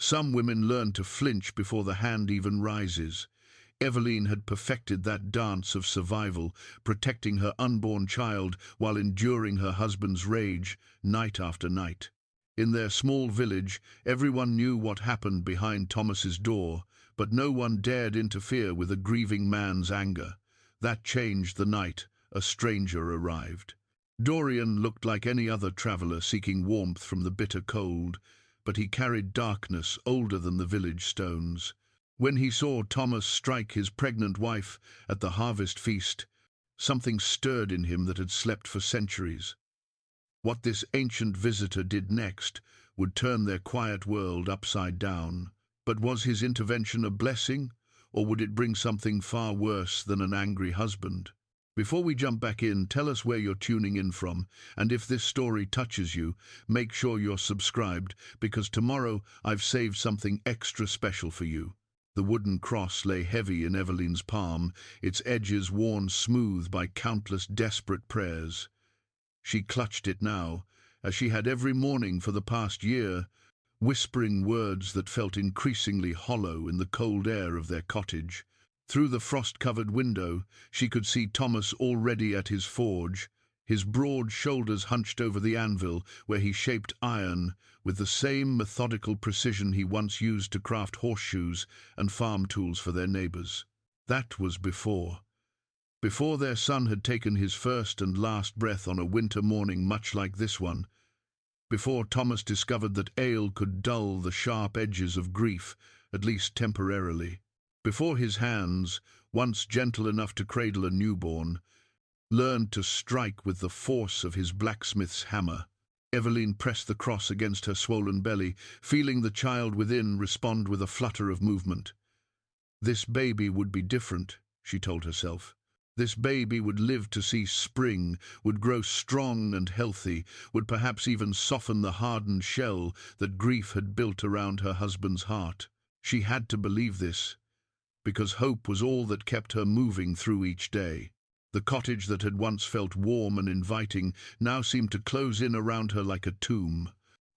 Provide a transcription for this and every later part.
Some women learn to flinch before the hand even rises. Evelyne had perfected that dance of survival, protecting her unborn child while enduring her husband's rage night after night. In their small village, everyone knew what happened behind Thomas's door, but no one dared interfere with a grieving man's anger. That changed the night a stranger arrived. Dorian looked like any other traveller seeking warmth from the bitter cold, but he carried darkness older than the village stones. When he saw Thomas strike his pregnant wife at the harvest feast, something stirred in him that had slept for centuries. What this ancient visitor did next would turn their quiet world upside down. But was his intervention a blessing, or would it bring something far worse than an angry husband? Before we jump back in, tell us where you're tuning in from, and if this story touches you, make sure you're subscribed, because tomorrow I've saved something extra special for you. The wooden cross lay heavy in Evelyne's palm, its edges worn smooth by countless desperate prayers. She clutched it now, as she had every morning for the past year, whispering words that felt increasingly hollow in the cold air of their cottage. Through the frost-covered window, she could see Thomas already at his forge, his broad shoulders hunched over the anvil where he shaped iron with the same methodical precision he once used to craft horseshoes and farm tools for their neighbours. That was before their son had taken his first and last breath on a winter morning much like this one, before Thomas discovered that ale could dull the sharp edges of grief, at least temporarily. Before his hands, once gentle enough to cradle a newborn, learned to strike with the force of his blacksmith's hammer. Evelyne pressed the cross against her swollen belly, feeling the child within respond with a flutter of movement. This baby would be different, she told herself. This baby would live to see spring, would grow strong and healthy, would perhaps even soften the hardened shell that grief had built around her husband's heart. She had to believe this, because hope was all that kept her moving through each day. The cottage that had once felt warm and inviting now seemed to close in around her like a tomb.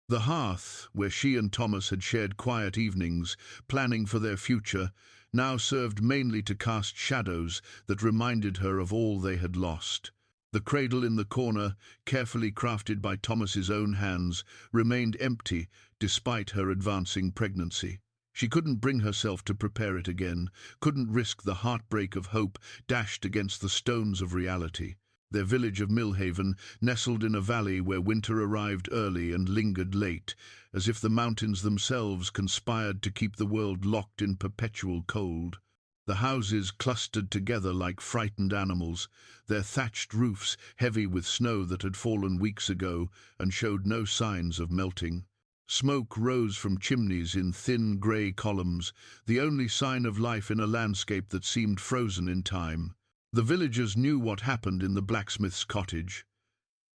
The hearth, where she and Thomas had shared quiet evenings, planning for their future, now served mainly to cast shadows that reminded her of all they had lost. The cradle in the corner, carefully crafted by Thomas's own hands, remained empty despite her advancing pregnancy. She couldn't bring herself to prepare it again, couldn't risk the heartbreak of hope dashed against the stones of reality. Their village of Millhaven nestled in a valley where winter arrived early and lingered late, as if the mountains themselves conspired to keep the world locked in perpetual cold. The houses clustered together like frightened animals, their thatched roofs heavy with snow that had fallen weeks ago and showed no signs of melting. Smoke rose from chimneys in thin grey columns, the only sign of life in a landscape that seemed frozen in time. The villagers knew what happened in the blacksmith's cottage.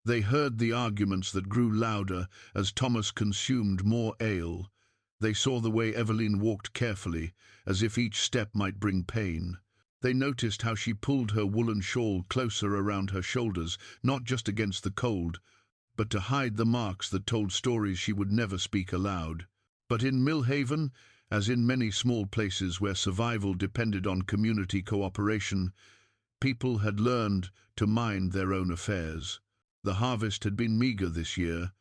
They heard the arguments that grew louder as Thomas consumed more ale. They saw the way Evelyne walked carefully, as if each step might bring pain. They noticed how she pulled her woolen shawl closer around her shoulders, not just against the cold, but to hide the marks that told stories she would never speak aloud. But in Millhaven, as in many small places where survival depended on community cooperation, people had learned to mind their own affairs. The harvest had been meagre this year.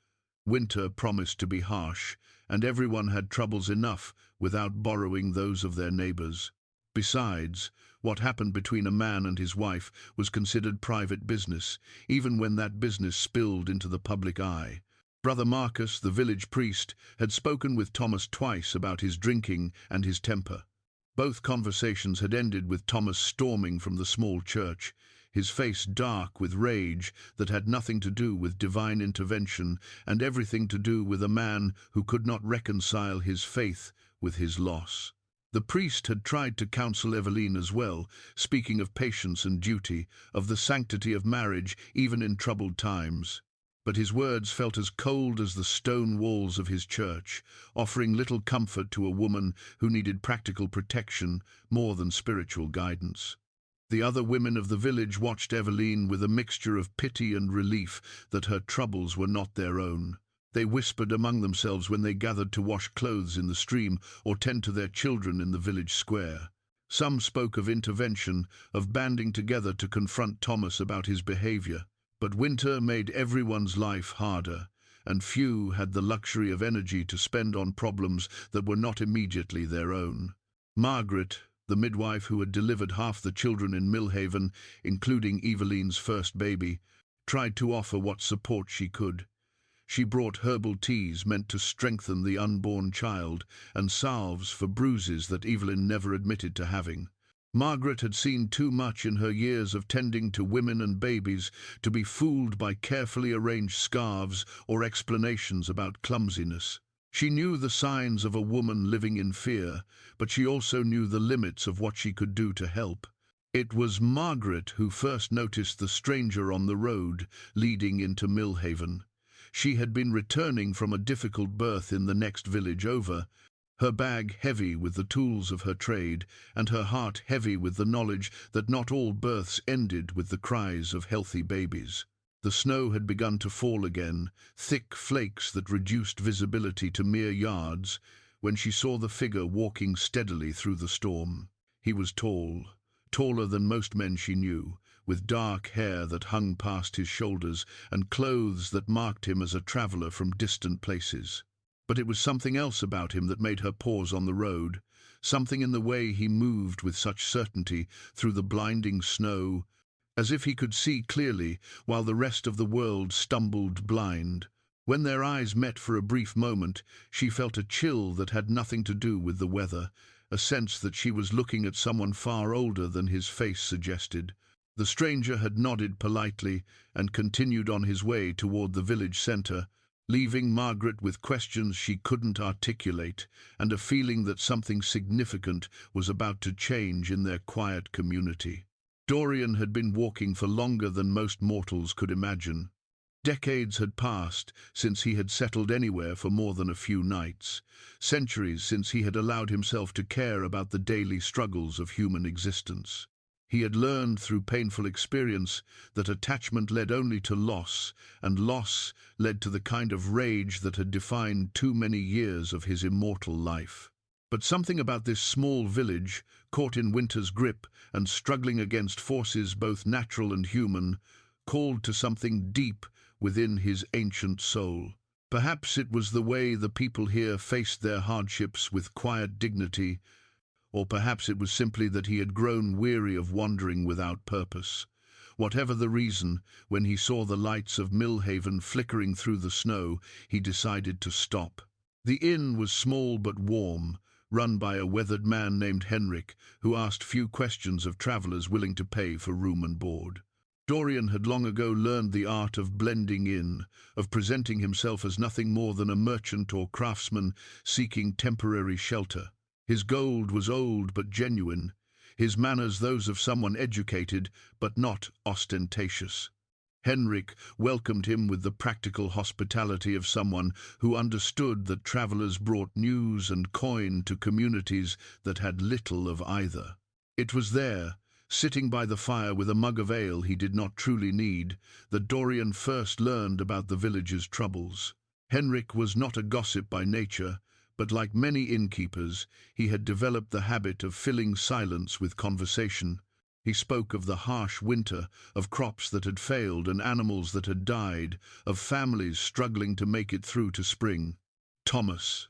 Winter promised to be harsh, and everyone had troubles enough without borrowing those of their neighbours. Besides, what happened between a man and his wife was considered private business, even when that business spilled into the public eye. Brother Marcus, the village priest, had spoken with Thomas twice about his drinking and his temper. Both conversations had ended with Thomas storming from the small church, his face dark with rage that had nothing to do with divine intervention and everything to do with a man who could not reconcile his faith with his loss. The priest had tried to counsel Evelyne as well, speaking of patience and duty, of the sanctity of marriage even in troubled times. But his words felt as cold as the stone walls of his church, offering little comfort to a woman who needed practical protection more than spiritual guidance. The other women of the village watched Evelyne with a mixture of pity and relief that her troubles were not their own. They whispered among themselves when they gathered to wash clothes in the stream or tend to their children in the village square. Some spoke of intervention, of banding together to confront Thomas about his behavior. But winter made everyone's life harder, and few had the luxury of energy to spend on problems that were not immediately their own. Margaret, the midwife who had delivered half the children in Millhaven, including Evelyne's first baby, tried to offer what support she could. She brought herbal teas meant to strengthen the unborn child and salves for bruises that Evelyne never admitted to having. Margaret had seen too much in her years of tending to women and babies to be fooled by carefully arranged scarves or explanations about clumsiness. She knew the signs of a woman living in fear, but she also knew the limits of what she could do to help. It was Margaret who first noticed the stranger on the road leading into Millhaven. She had been returning from a difficult birth in the next village over, her bag heavy with the tools of her trade, and her heart heavy with the knowledge that not all births ended with the cries of healthy babies. The snow had begun to fall again, thick flakes that reduced visibility to mere yards, when she saw the figure walking steadily through the storm. He was tall, taller than most men she knew, with dark hair that hung past his shoulders and clothes that marked him as a traveller from distant places. But it was something else about him that made her pause on the road, something in the way he moved with such certainty through the blinding snow, as if he could see clearly while the rest of the world stumbled blind. When their eyes met for a brief moment, she felt a chill that had nothing to do with the weather, a sense that she was looking at someone far older than his face suggested. The stranger had nodded politely and continued on his way toward the village centre, leaving Margaret with questions she couldn't articulate and a feeling that something significant was about to change in their quiet community. Dorian had been walking for longer than most mortals could imagine. Decades had passed since he had settled anywhere for more than a few nights, centuries since he had allowed himself to care about the daily struggles of human existence. He had learned through painful experience that attachment led only to loss, and loss led to the kind of rage that had defined too many years of his immortal life. But something about this small village, caught in winter's grip and struggling against forces both natural and human, called to something deep within his ancient soul. Perhaps it was the way the people here faced their hardships with quiet dignity, or perhaps it was simply that he had grown weary of wandering without purpose. Whatever the reason, when he saw the lights of Millhaven flickering through the snow, he decided to stop. The inn was small but warm, run by a weathered man named Henrik, who asked few questions of travellers willing to pay for room and board. Dorian had long ago learned the art of blending in, of presenting himself as nothing more than a merchant or craftsman seeking temporary shelter. His gold was old but genuine, his manners those of someone educated but not ostentatious. Henrik welcomed him with the practical hospitality of someone who understood that travellers brought news and coin to communities that had little of either. It was there, sitting by the fire with a mug of ale he did not truly need, that Dorian first learned about the village's troubles. Henrik was not a gossip by nature, but like many innkeepers, he had developed the habit of filling silence with conversation. He spoke of the harsh winter, of crops that had failed and animals that had died, of families struggling to make it through to spring. Thomas,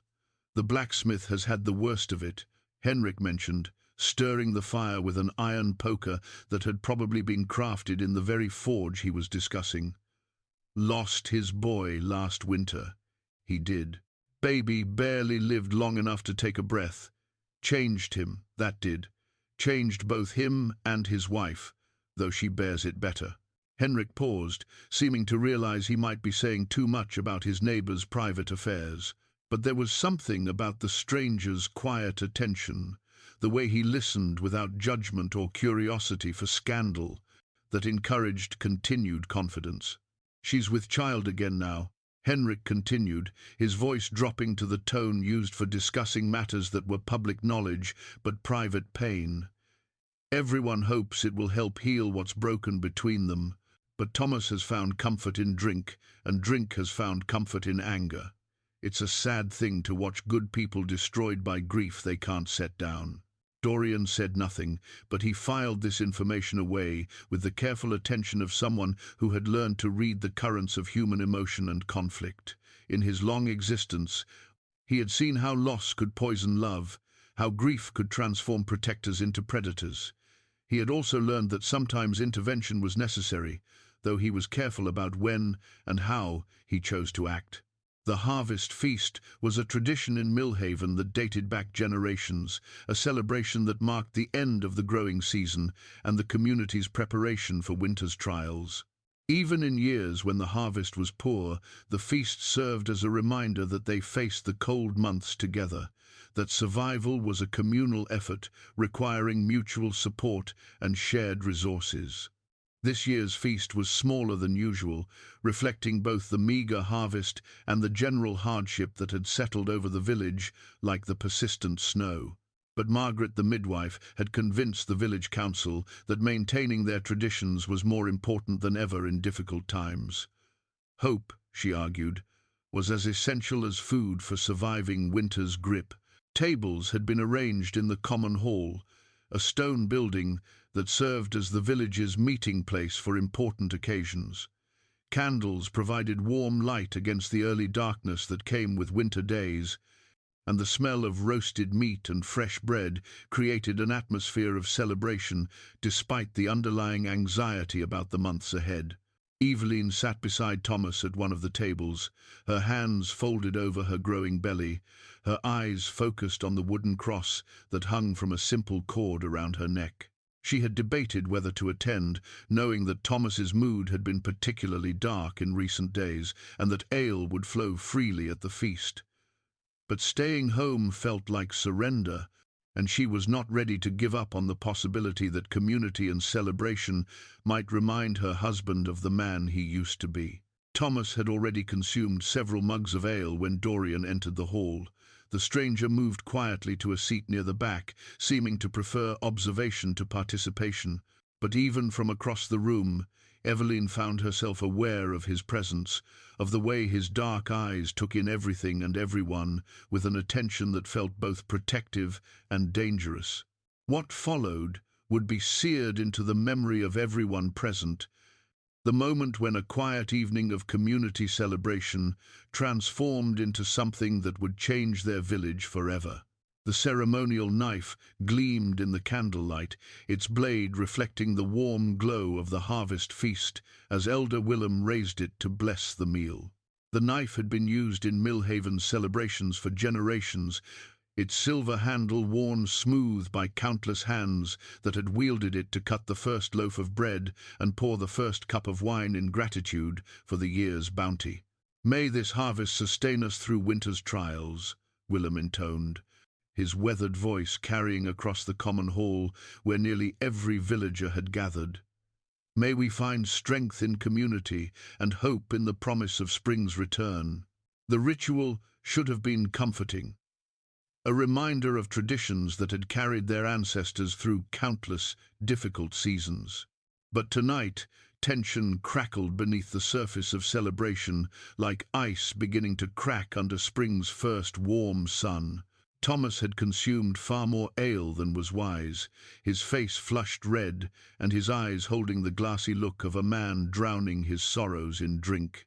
the blacksmith, has had the worst of it, Henrik mentioned, stirring the fire with an iron poker that had probably been crafted in the very forge he was discussing. Lost his boy last winter. He did. Baby barely lived long enough to take a breath. Changed him, that did. Changed both him and his wife, though she bears it better. Henrik paused, seeming to realize he might be saying too much about his neighbor's private affairs. But there was something about the stranger's quiet attention, the way he listened without judgment or curiosity for scandal, that encouraged continued confidence. She's with child again now, Henrik continued, his voice dropping to the tone used for discussing matters that were public knowledge but private pain. Everyone hopes it will help heal what's broken between them, But Thomas has found comfort in drink, and drink has found comfort in anger. It's a sad thing to watch good people destroyed by grief they can't set down. Dorian said nothing, but he filed this information away with the careful attention of someone who had learned to read the currents of human emotion and conflict. In his long existence, he had seen how loss could poison love, how grief could transform protectors into predators. He had also learned that sometimes intervention was necessary, though he was careful about when and how he chose to act. The harvest feast was a tradition in Millhaven that dated back generations, a celebration that marked the end of the growing season and the community's preparation for winter's trials. Even in years when the harvest was poor, the feast served as a reminder that they faced the cold months together, that survival was a communal effort requiring mutual support and shared resources. This year's feast was smaller than usual, reflecting both the meagre harvest and the general hardship that had settled over the village like the persistent snow. But Margaret, the midwife, had convinced the village council that maintaining their traditions was more important than ever in difficult times. Hope, she argued, was as essential as food for surviving winter's grip. Tables had been arranged in the common hall, a stone building that served as the village's meeting place for important occasions. Candles provided warm light against the early darkness that came with winter days, and the smell of roasted meat and fresh bread created an atmosphere of celebration despite the underlying anxiety about the months ahead. Evelyne sat beside Thomas at one of the tables, her hands folded over her growing belly, her eyes focused on the wooden cross that hung from a simple cord around her neck. She had debated whether to attend, knowing that Thomas's mood had been particularly dark in recent days and that ale would flow freely at the feast. But staying home felt like surrender, and she was not ready to give up on the possibility that community and celebration might remind her husband of the man he used to be. Thomas had already consumed several mugs of ale when Dorian entered the hall. The stranger moved quietly to a seat near the back, seeming to prefer observation to participation. But even from across the room, Evelyne found herself aware of his presence, of the way his dark eyes took in everything and everyone with an attention that felt both protective and dangerous. What followed would be seared into the memory of everyone present, the moment when a quiet evening of community celebration transformed into something that would change their village forever. The ceremonial knife gleamed in the candlelight, its blade reflecting the warm glow of the harvest feast as Elder Willem raised it to bless the meal. The knife had been used in Millhaven's celebrations for generations, its silver handle worn smooth by countless hands that had wielded it to cut the first loaf of bread and pour the first cup of wine in gratitude for the year's bounty. "May this harvest sustain us through winter's trials," Willem intoned, his weathered voice carrying across the common hall where nearly every villager had gathered. "May we find strength in community and hope in the promise of spring's return." The ritual should have been comforting, a reminder of traditions that had carried their ancestors through countless difficult seasons. But tonight, tension crackled beneath the surface of celebration, like ice beginning to crack under spring's first warm sun. Thomas had consumed far more ale than was wise, his face flushed red and his eyes holding the glassy look of a man drowning his sorrows in drink.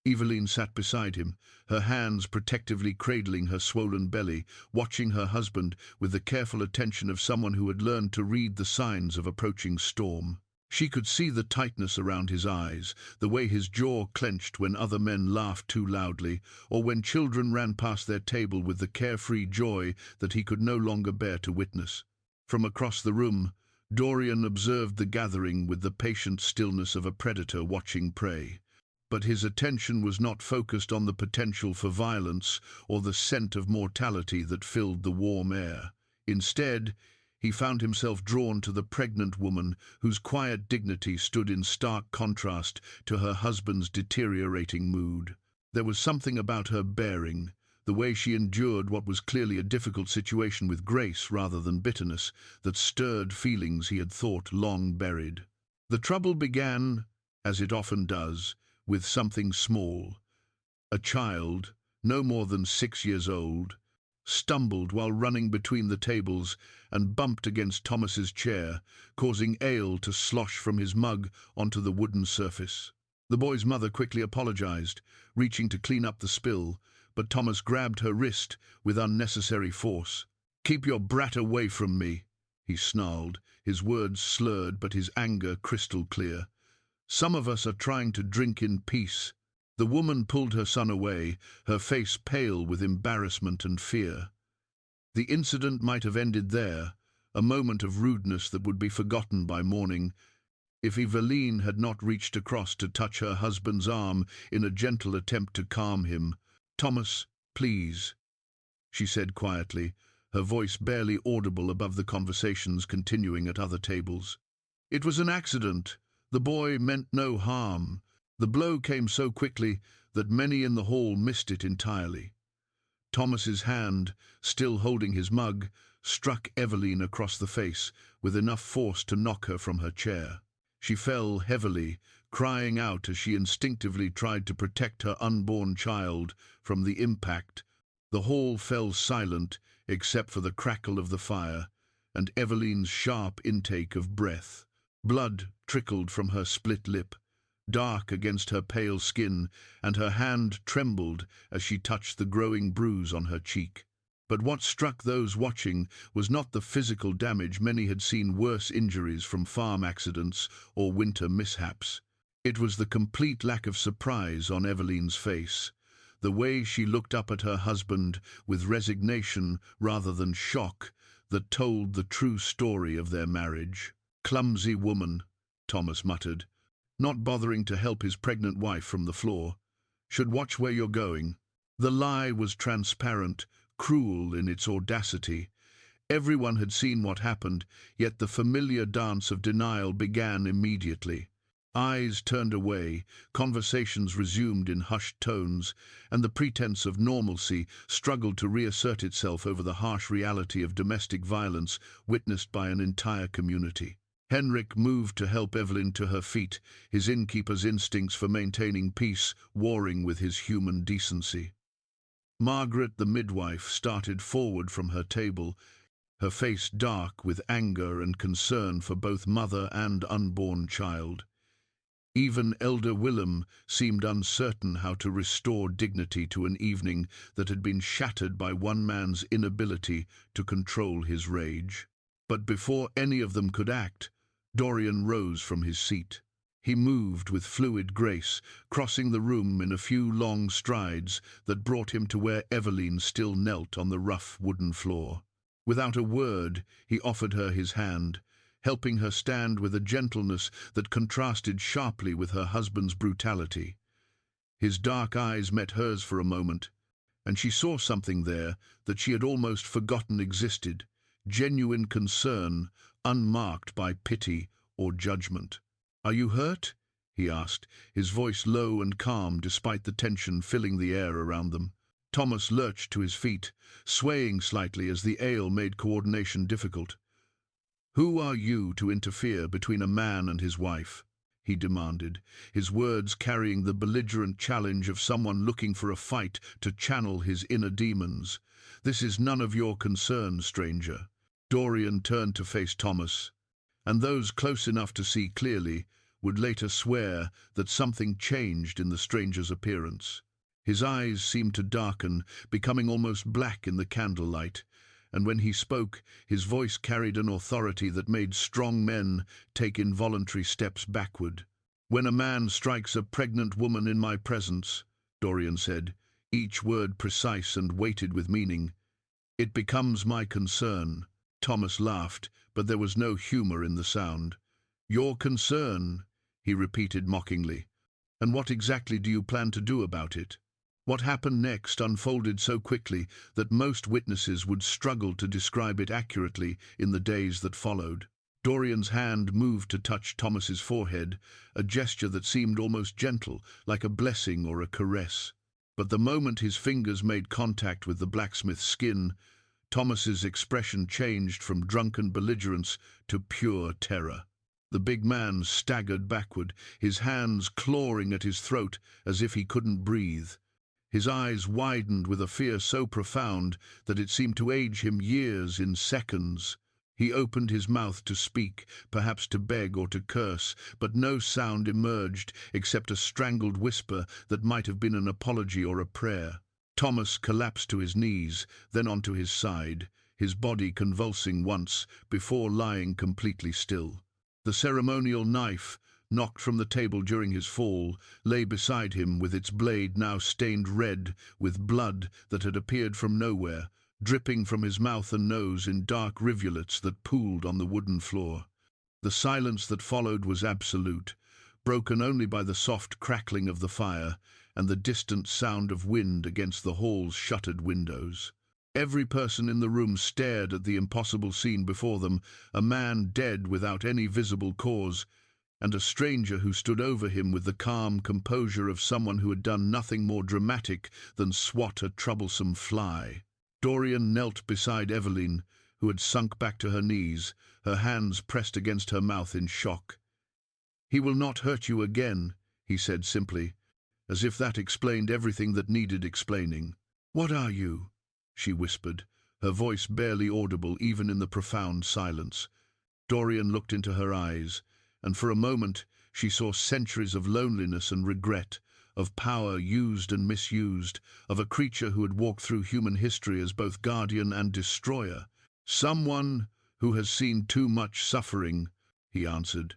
Evelyne sat beside him, her hands protectively cradling her swollen belly, watching her husband with the careful attention of someone who had learned to read the signs of approaching storm. She could see the tightness around his eyes, the way his jaw clenched when other men laughed too loudly, or when children ran past their table with the carefree joy that he could no longer bear to witness. From across the room, Dorian observed the gathering with the patient stillness of a predator watching prey. But his attention was not focused on the potential for violence or the scent of mortality that filled the warm air. Instead, he found himself drawn to the pregnant woman whose quiet dignity stood in stark contrast to her husband's deteriorating mood. There was something about her bearing, the way she endured what was clearly a difficult situation with grace rather than bitterness, that stirred feelings he had thought long buried. The trouble began as it often does, with something small. A child, no more than 6 years old, stumbled while running between the tables and bumped against Thomas's chair, causing ale to slosh from his mug onto the wooden surface. The boy's mother quickly apologized, reaching to clean up the spill, but Thomas grabbed her wrist with unnecessary force. "Keep your brat away from me," he snarled, his words slurred but his anger crystal clear. "Some of us are trying to drink in peace." The woman pulled her son away, her face pale with embarrassment and fear. The incident might have ended there, a moment of rudeness that would be forgotten by morning, if Evelyne had not reached across to touch her husband's arm in a gentle attempt to calm him. "Thomas, please," she said quietly, her voice barely audible above the conversations continuing at other tables. "It was an accident. The boy meant no harm." The blow came so quickly that many in the hall missed it entirely. Thomas's hand, still holding his mug, struck Evelyne across the face with enough force to knock her from her chair. She fell heavily, crying out as she instinctively tried to protect her unborn child from the impact. The hall fell silent except for the crackle of the fire and Evelyne's sharp intake of breath. Blood trickled from her split lip, dark against her pale skin, and her hand trembled as she touched the growing bruise on her cheek. But what struck those watching was not the physical damage. Many had seen worse injuries from farm accidents or winter mishaps. It was the complete lack of surprise on Evelyne's face, the way she looked up at her husband with resignation rather than shock, that told the true story of their marriage. "Clumsy woman," Thomas muttered, not bothering to help his pregnant wife from the floor. "Should watch where you're going." The lie was transparent, cruel in its audacity. Everyone had seen what happened, yet the familiar dance of denial began immediately. Eyes turned away, conversations resumed in hushed tones, and the pretense of normalcy struggled to reassert itself over the harsh reality of domestic violence witnessed by an entire community. Henrik moved to help Evelyne to her feet, his innkeeper's instincts for maintaining peace warring with his human decency. Margaret, the midwife, started forward from her table, her face dark with anger and concern for both mother and unborn child. Even Elder Willem seemed uncertain how to restore dignity to an evening that had been shattered by one man's inability to control his rage. But before any of them could act, Dorian rose from his seat. He moved with fluid grace, crossing the room in a few long strides that brought him to where Evelyne still knelt on the rough wooden floor. Without a word, he offered her his hand, helping her stand with a gentleness that contrasted sharply with her husband's brutality. His dark eyes met hers for a moment, and she saw something there that she had almost forgotten existed, genuine concern, unmarked by pity or judgment. "Are you hurt?" he asked, his voice low and calm despite the tension filling the air around them. Thomas lurched to his feet, swaying slightly as the ale made coordination difficult. "Who are you to interfere between a man and his wife?" he demanded, his words carrying the belligerent challenge of someone looking for a fight to channel his inner demons. "This is none of your concern, stranger." Dorian turned to face Thomas, and those close enough to see clearly would later swear that something changed in the stranger's appearance. His eyes seemed to darken, becoming almost black in the candlelight, and when he spoke, his voice carried an authority that made strong men take involuntary steps backward. "When a man strikes a pregnant woman in my presence," Dorian said, each word precise and weighted with meaning, "it becomes my concern." Thomas laughed, but there was no humor in the sound. "Your concern," he repeated mockingly. "And what exactly do you plan to do about it?" What happened next unfolded so quickly that most witnesses would struggle to describe it accurately in the days that followed. Dorian's hand moved to touch Thomas's forehead, a gesture that seemed almost gentle, like a blessing or a caress. But the moment his fingers made contact with the blacksmith's skin, Thomas's expression changed from drunken belligerence to pure terror. The big man staggered backward, his hands clawing at his throat as if he couldn't breathe. His eyes widened with a fear so profound that it seemed to age him years in seconds. He opened his mouth to speak, perhaps to beg or to curse, but no sound emerged except a strangled whisper that might have been an apology or a prayer. Thomas collapsed to his knees, then onto his side, his body convulsing once before lying completely still. The ceremonial knife, knocked from the table during his fall, lay beside him with its blade now stained red with blood that had appeared from nowhere, dripping from his mouth and nose in dark rivulets that pooled on the wooden floor. The silence that followed was absolute, broken only by the soft crackling of the fire and the distant sound of wind against the hall's shuttered windows. Every person in the room stared at the impossible scene before them, a man dead without any visible cause, and a stranger who stood over him with the calm composure of someone who had done nothing more dramatic than swat a troublesome fly. Dorian knelt beside Evelyne, who had sunk back to her knees, her hands pressed against her mouth in shock. "He will not hurt you again," he said simply, as if that explained everything that needed explaining. "What are you?" she whispered, her voice barely audible even in the profound silence. Dorian looked into her eyes, and for a moment she saw centuries of loneliness and regret, of power used and misused, of a creature who had walked through human history as both guardian and destroyer. "Someone who has seen too much suffering," he answered.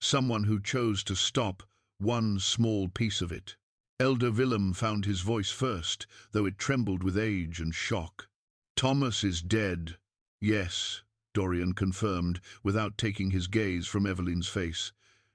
"Someone who chose to stop one small piece of it." Elder Willem found his voice first, though it trembled with age and shock. "Thomas is dead." "Yes," Dorian confirmed, without taking his gaze from Evelyne's face.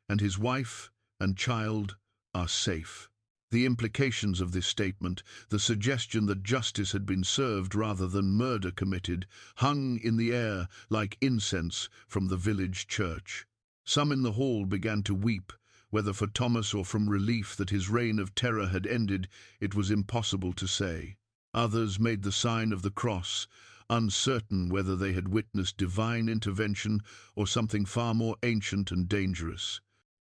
"And his wife and child are safe." The implications of this statement, the suggestion that justice had been served rather than murder committed, hung in the air like incense from the village church. Some in the hall began to weep. Whether for Thomas or from relief that his reign of terror had ended, it was impossible to say. Others made the sign of the cross, uncertain whether they had witnessed divine intervention or something far more ancient and dangerous.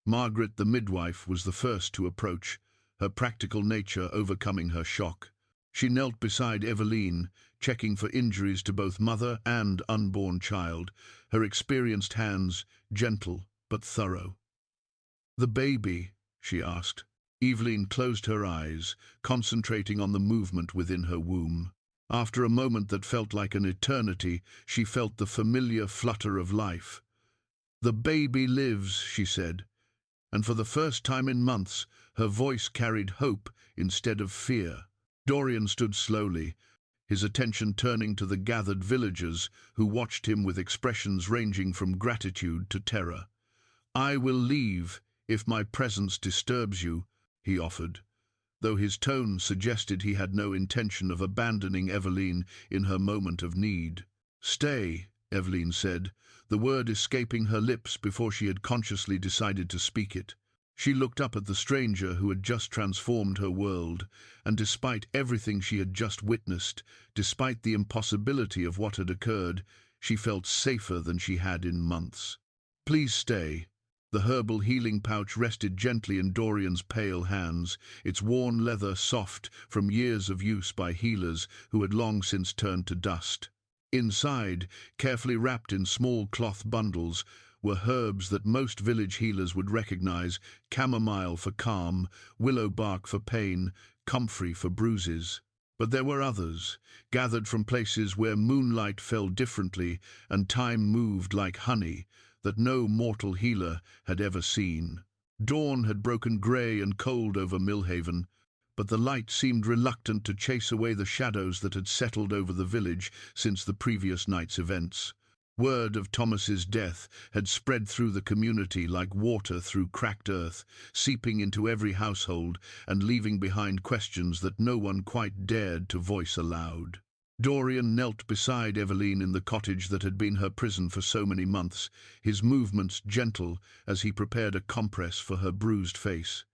Margaret, the midwife, was the first to approach, her practical nature overcoming her shock. She knelt beside Evelyne, checking for injuries to both mother and unborn child, her experienced hands gentle but thorough. "The baby?" she asked. Evelyne closed her eyes, concentrating on the movement within her womb. After a moment that felt like an eternity, she felt the familiar flutter of life. "The baby lives," she said, and for the first time in months, her voice carried hope instead of fear. Dorian stood slowly, his attention turning to the gathered villagers who watched him with expressions ranging from gratitude to terror. "I will leave if my presence disturbs you," he offered, though his tone suggested he had no intention of abandoning Evelyne in her moment of need. "Stay," Evelyne said, the word escaping her lips before she had consciously decided to speak it. She looked up at the stranger who had just transformed her world, and despite everything she had just witnessed, despite the impossibility of what had occurred, she felt safer than she had in months. "Please stay." The herbal healing pouch rested gently in Dorian's pale hands, its worn leather soft from years of use by healers who had long since turned to dust. Inside, carefully wrapped in small cloth bundles, were herbs that most village healers would recognize: chamomile for calm, willow bark for pain, comfrey for bruises. But there were others, gathered from places where moonlight fell differently and time moved like honey, that no mortal healer had ever seen. Dawn had broken grey and cold over Millhaven, but the light seemed reluctant to chase away the shadows that had settled over the village since the previous night's events. Word of Thomas's death had spread through the community like water through cracked earth, seeping into every household and leaving behind questions that no one quite dared to voice aloud. Dorian knelt beside Evelyne in the cottage that had been her prison for so many months, his movements gentle as he prepared a compress for her bruised face.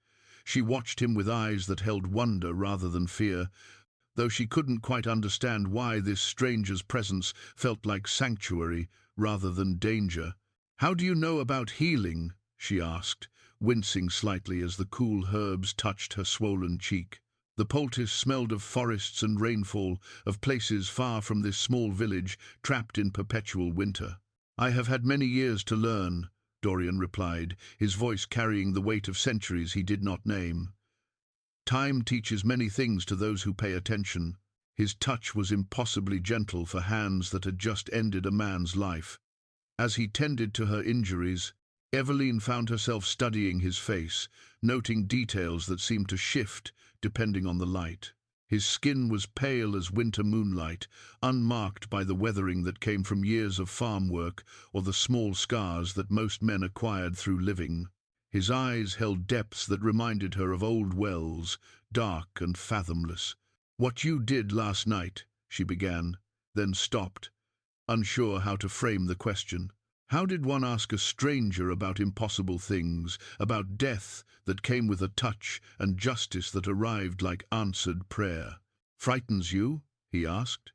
She watched him with eyes that held wonder rather than fear, though she couldn't quite understand why this stranger's presence felt like sanctuary rather than danger. "How do you know about healing?" she asked, wincing slightly as the cool herbs touched her swollen cheek. The poultice smelled of forests and rainfall, of places far from this small village, trapped in perpetual winter. "I have had many years to learn," Dorian replied, his voice carrying the weight of centuries he did not name. "Time teaches many things to those who pay attention." His touch was impossibly gentle for hands that had just ended a man's life. As he tended to her injuries, Evelyne found herself studying his face, noting details that seemed to shift depending on the light. His skin was pale as winter moonlight, unmarked by the weathering that came from years of farm work or the small scars that most men acquired through living. His eyes held depths that reminded her of old wells, dark and fathomless. "What you did last night," she began, then stopped, unsure how to frame the question. How did one ask a stranger about impossible things, about death that came with a touch and justice that arrived like answered prayer? "Frightens you?" he asked,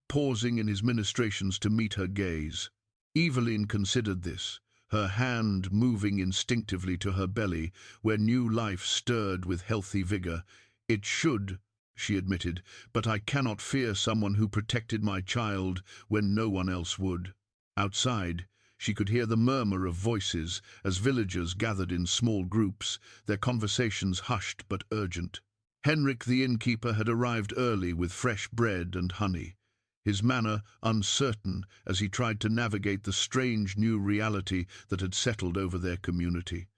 pausing in his ministrations to meet her gaze. Evelyne considered this, her hand moving instinctively to her belly, where new life stirred with healthy vigor. "It should," she admitted, "but I cannot fear someone who protected my child when no one else would." Outside, she could hear the murmur of voices as villagers gathered in small groups, their conversations hushed but urgent. Henrik the innkeeper had arrived early with fresh bread and honey, his manner uncertain as he tried to navigate the strange new reality that had settled over their community.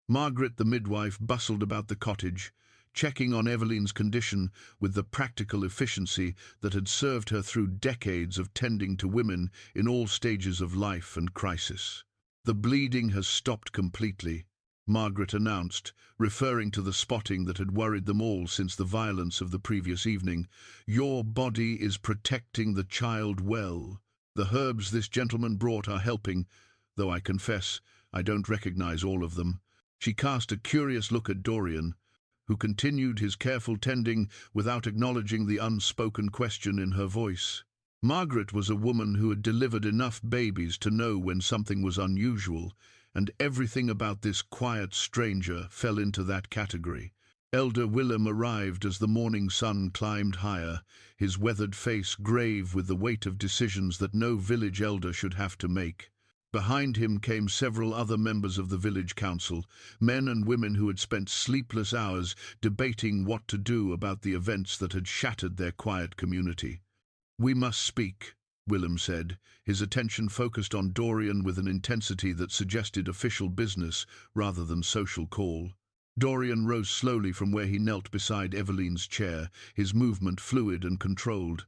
Margaret the midwife bustled about the cottage, checking on Evelyne's condition with the practical efficiency that had served her through decades of tending to women in all stages of life and crisis. "The bleeding has stopped completely," Margaret announced, referring to the spotting that had worried them all since the violence of the previous evening. "Your body is protecting the child well. The herbs this gentleman brought are helping, though I confess I don't recognize all of them." She cast a curious look at Dorian, who continued his careful tending without acknowledging the unspoken question in her voice. Margaret was a woman who had delivered enough babies to know when something was unusual, and everything about this quiet stranger fell into that category. Elder Willem arrived as the morning sun climbed higher, his weathered face grave with the weight of decisions that no village elder should have to make. Behind him came several other members of the village council, men and women who had spent sleepless hours debating what to do about the events that had shattered their quiet community. "We must speak," Willem said, his attention focused on Dorian with an intensity that suggested official business rather than social call. Dorian rose slowly from where he knelt beside Evelyne's chair, his movement fluid and controlled.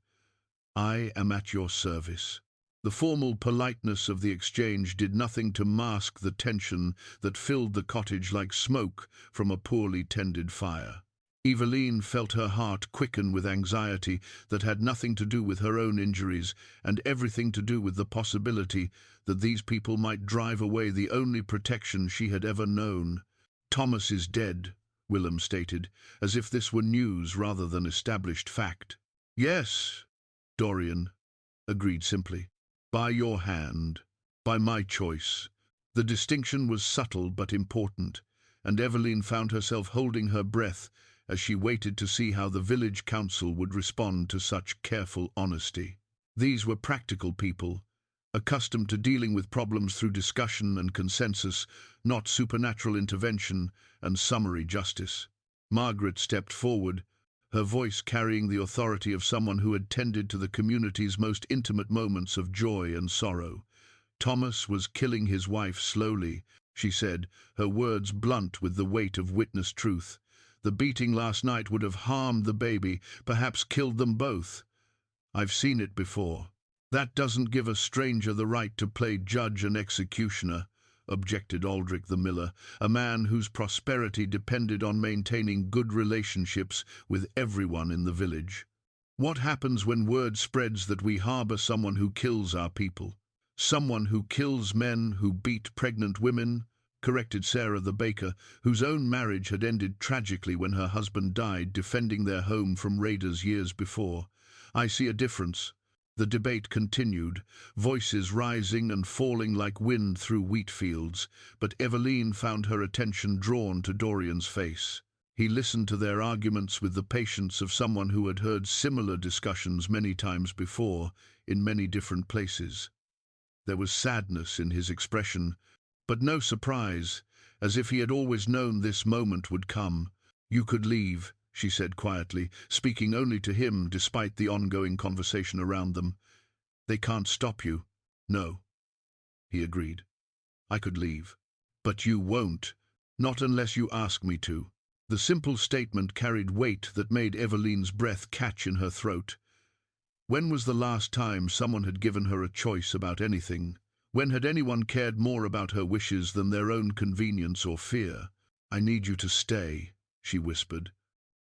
"I am at your service." The formal politeness of the exchange did nothing to mask the tension that filled the cottage like smoke from a poorly tended fire. Evelyne felt her heart quicken with anxiety that had nothing to do with her own injuries and everything to do with the possibility that these people might drive away the only protection she had ever known. "Thomas is dead," Willem stated, as if this were news rather than established fact. "Yes," Dorian agreed simply. "By your hand, by my choice." The distinction was subtle but important, and Evelyne found herself holding her breath as she waited to see how the village council would respond to such careful honesty. These were practical people, accustomed to dealing with problems through discussion and consensus, not supernatural intervention and summary justice. Margaret stepped forward, her voice carrying the authority of someone who had tended to the community's most intimate moments of joy and sorrow. "Thomas was killing his wife slowly," she said, her words blunt with the weight of witnessed truth. "The beating last night would have harmed the baby, perhaps killed them both. I've seen it before." "That doesn't give a stranger the right to play judge and executioner," objected Aldrich the miller, a man whose prosperity depended on maintaining good relationships with everyone in the village. "What happens when word spreads that we harbor someone who kills our people?" "Someone who kills men, who beat pregnant women," corrected Sarah the baker, whose own marriage had ended tragically when her husband died defending their home from raiders years before. "I see a difference. The debate continued, voices rising and falling like wind through wheat fields, but Evelyne found her attention drawn to Dorian's face. He listened to their arguments with the patience of someone who had heard similar discussions many times before, in many different places. There was sadness in his expression, but no surprise, as if he had always known this moment would come. "You could leave," she said quietly, speaking only to him despite the ongoing conversation around them. "They can't stop you." "No," he agreed. "I could leave." "But you won't, not unless you ask me to." The simple statement carried weight that made Evelyne's breath catch in her throat. When was the last time someone had given her a choice about anything? When had anyone cared more about her wishes than their own convenience or fear? "I need you to stay," she whispered,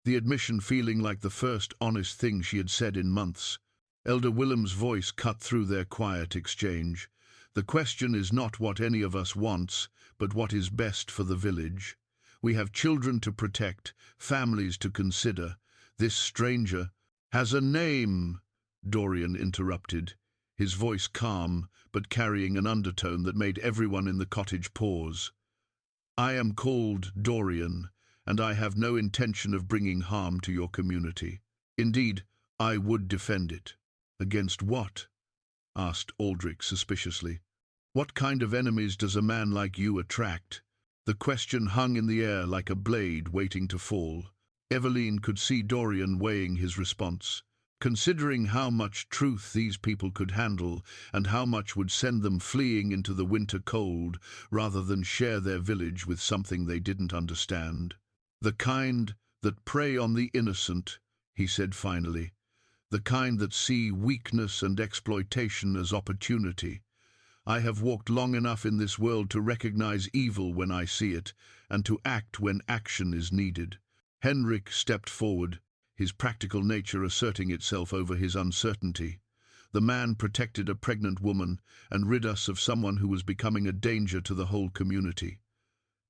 the admission feeling like the first honest thing she had said in months. Elder Willem's voice cut through their quiet exchange. "The question is not what any of us wants, but what is best for the village. We have children to protect, families to consider. This stranger—" "Has a name," Dorian interrupted, his voice calm, but carrying an undertone that made everyone in the cottage pause. "I am called Dorian, and I have no intention of bringing harm to your community. Indeed, I would defend it." "Against what?" asked Aldrich suspiciously. "What kind of enemies does a man like you attract?" The question hung in the air like a blade waiting to fall. Evelyne could see Dorian weighing his response. Considering how much truth these people could handle, and how much would send them fleeing into the winter cold, rather than share their village with something they didn't understand. "The kind that prey on the innocent," he said finally. "The kind that see weakness and exploitation as opportunity. I have walked long enough in this world to recognize evil when I see it, and to act when action is needed." Henrik stepped forward, his practical nature asserting itself over his uncertainty. The man protected a pregnant woman and rid us of someone who was becoming a danger to the whole community.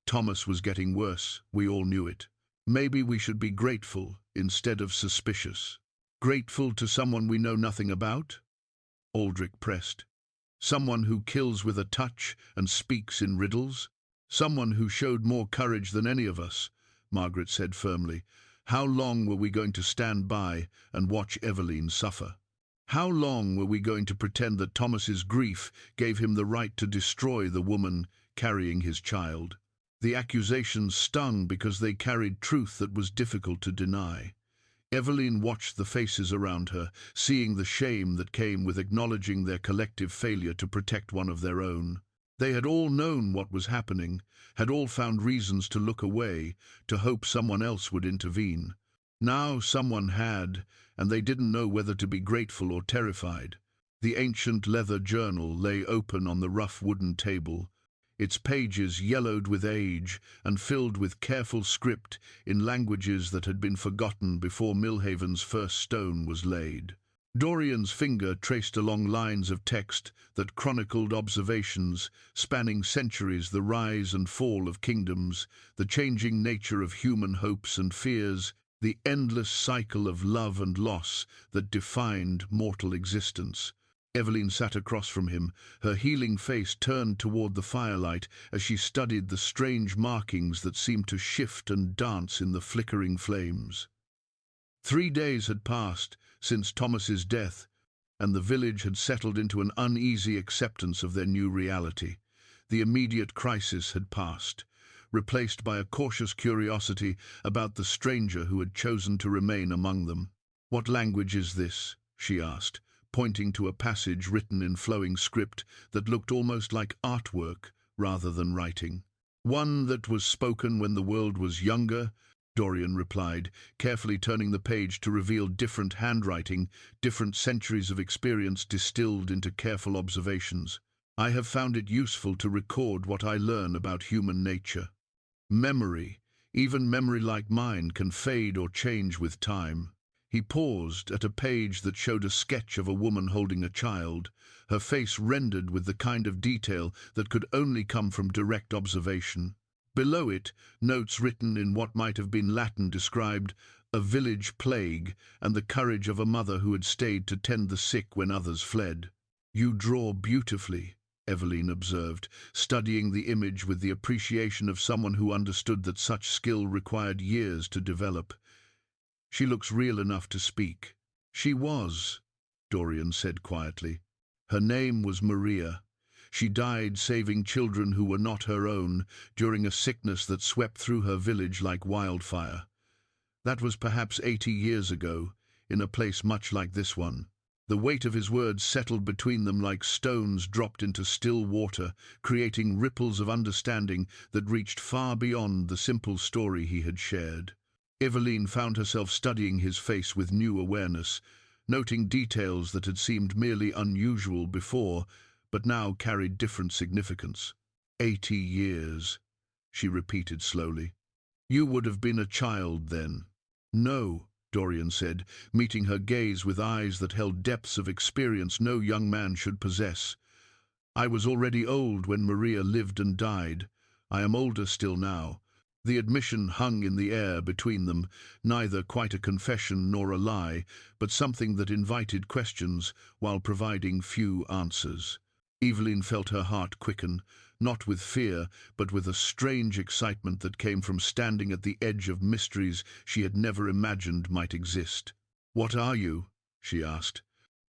Thomas was getting worse, we all knew it. Maybe we should be grateful instead of suspicious. "Grateful to someone we know nothing about?" Aldrich pressed. "Someone who kills with a touch and speaks in riddles?" "Someone who showed more courage than any of us," Margaret said firmly. "How long were we going to stand by and watch Evelyne suffer? How long were we going to pretend that Thomas's grief gave him the right to destroy the woman carrying his child?" The accusations stung because they carried truth that was difficult to deny. Evelyne watched the faces around her, seeing the shame that came with acknowledging their collective failure to protect one of their own. They had all known what was happening, had all found reasons to look away, to hope someone else would intervene. Now someone had, and they didn't know whether to be grateful or terrified. The ancient leather journal lay open on the rough wooden table, its pages yellowed with age and filled with careful script in languages that had been forgotten before Millhaven's first stone was laid. Dorian's finger traced along lines of text that chronicled observations spanning centuries, the rise and fall of kingdoms, the changing nature of human hopes and fears, the endless cycle of love and loss that defined mortal existence. Evelyne sat across from him, her healing face turned toward the firelight as she studied the strange markings that seemed to shift and dance in the flickering flames. 3 days had passed since Thomas's death, and the village had settled into an uneasy acceptance of their new reality. The immediate crisis had passed, replaced by a cautious curiosity about the stranger who had chosen to remain among them. "What language is this?" she asked, pointing to a passage written in flowing script that looked almost like artwork rather than writing. "One that was spoken when the world was younger," Dorian replied, carefully turning the page to reveal different handwriting, different centuries of experience distilled into careful observations. "I have found it useful to record what I learn about human nature. Memory, even memory like mine, can fade or change with time." He paused at a page that showed a sketch of a woman holding a child, her face rendered with the kind of detail that could only come from direct observation. Below it, notes written in what might have been Latin described a village plague, and the courage of a mother who had stayed to tend the sick when others fled. "You draw beautifully," Evelyne observed, studying the image with the appreciation of someone who understood that such skill required years to develop. "She looks real enough to speak." "She was," Dorian said quietly. "Her name was Maria. She died saving children who were not her own during a sickness that swept through her village like wildfire. That was perhaps 80 years ago, in a place much like this one." The weight of his words settled between them like stones dropped into still water, creating ripples of understanding that reached far beyond the simple story he had shared. Evelyne found herself studying his face with new awareness, noting details that had seemed merely unusual before, but now carried different significance. 80 years, she repeated slowly. "You would have been a child then." "No," Dorian said, meeting her gaze with eyes that held depths of experience no young man should possess. "I was already old when Maria lived and died. I am older still now." The admission hung in the air between them, neither quite a confession nor a lie, but something that invited questions while providing few answers. Evelyne felt her heart quicken, not with fear, but with a strange excitement that came from standing at the edge of mysteries she had never imagined might exist. "What are you?" she asked.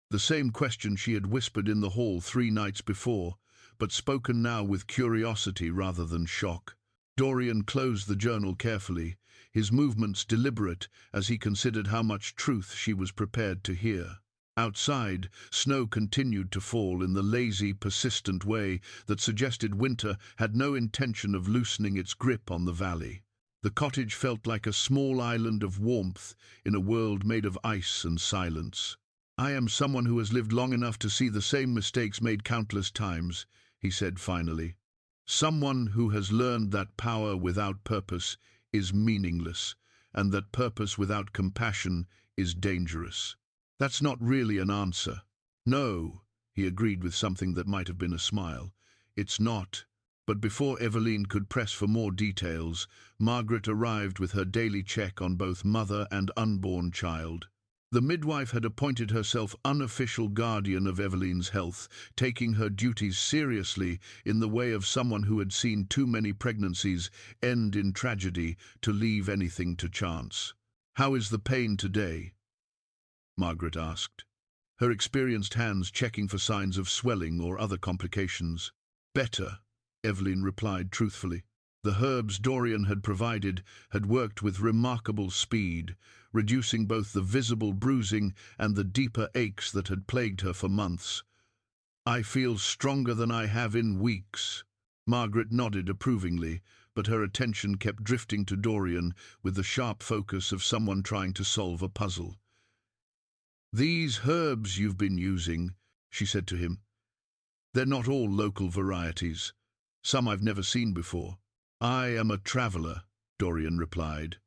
The same question she had whispered in the hall 3 nights before, but spoken now with curiosity rather than shock. Dorian closed the journal carefully, his movements deliberate as he considered how much truth she was prepared to hear. Outside, snow continued to fall in the lazy, persistent way that suggested winter had no intention of loosening its grip on the valley. The cottage felt like a small island of warmth in a world made of ice and silence. "I am someone who has lived long enough to see the same mistakes made countless times," he said finally. "Someone who has learned that power without purpose is meaningless, and that purpose without compassion is dangerous." "That's not really an answer." "No," he agreed with something that might have been a smile. "It's not." But before Evelyne could press for more details, Margaret arrived with her daily check on both mother and unborn child. The midwife had appointed herself unofficial guardian of Evelyne's health, taking her duties seriously in the way of someone who had seen too many pregnancies end in tragedy to leave anything to chance. "How is the pain today?" Margaret asked, her experienced hands checking for signs of swelling or other complications. "Better," Evelyne replied truthfully. The herbs Dorian had provided had worked with remarkable speed, reducing both the visible bruising and the deeper aches that had plagued her for months. "I feel stronger than I have in weeks." Margaret nodded approvingly, but her attention kept drifting to Dorian with the sharp focus of someone trying to solve a puzzle. "These herbs you've been using," she said to him, "they're not all local varieties. Some I've never seen before." "I am a traveller," Dorian replied.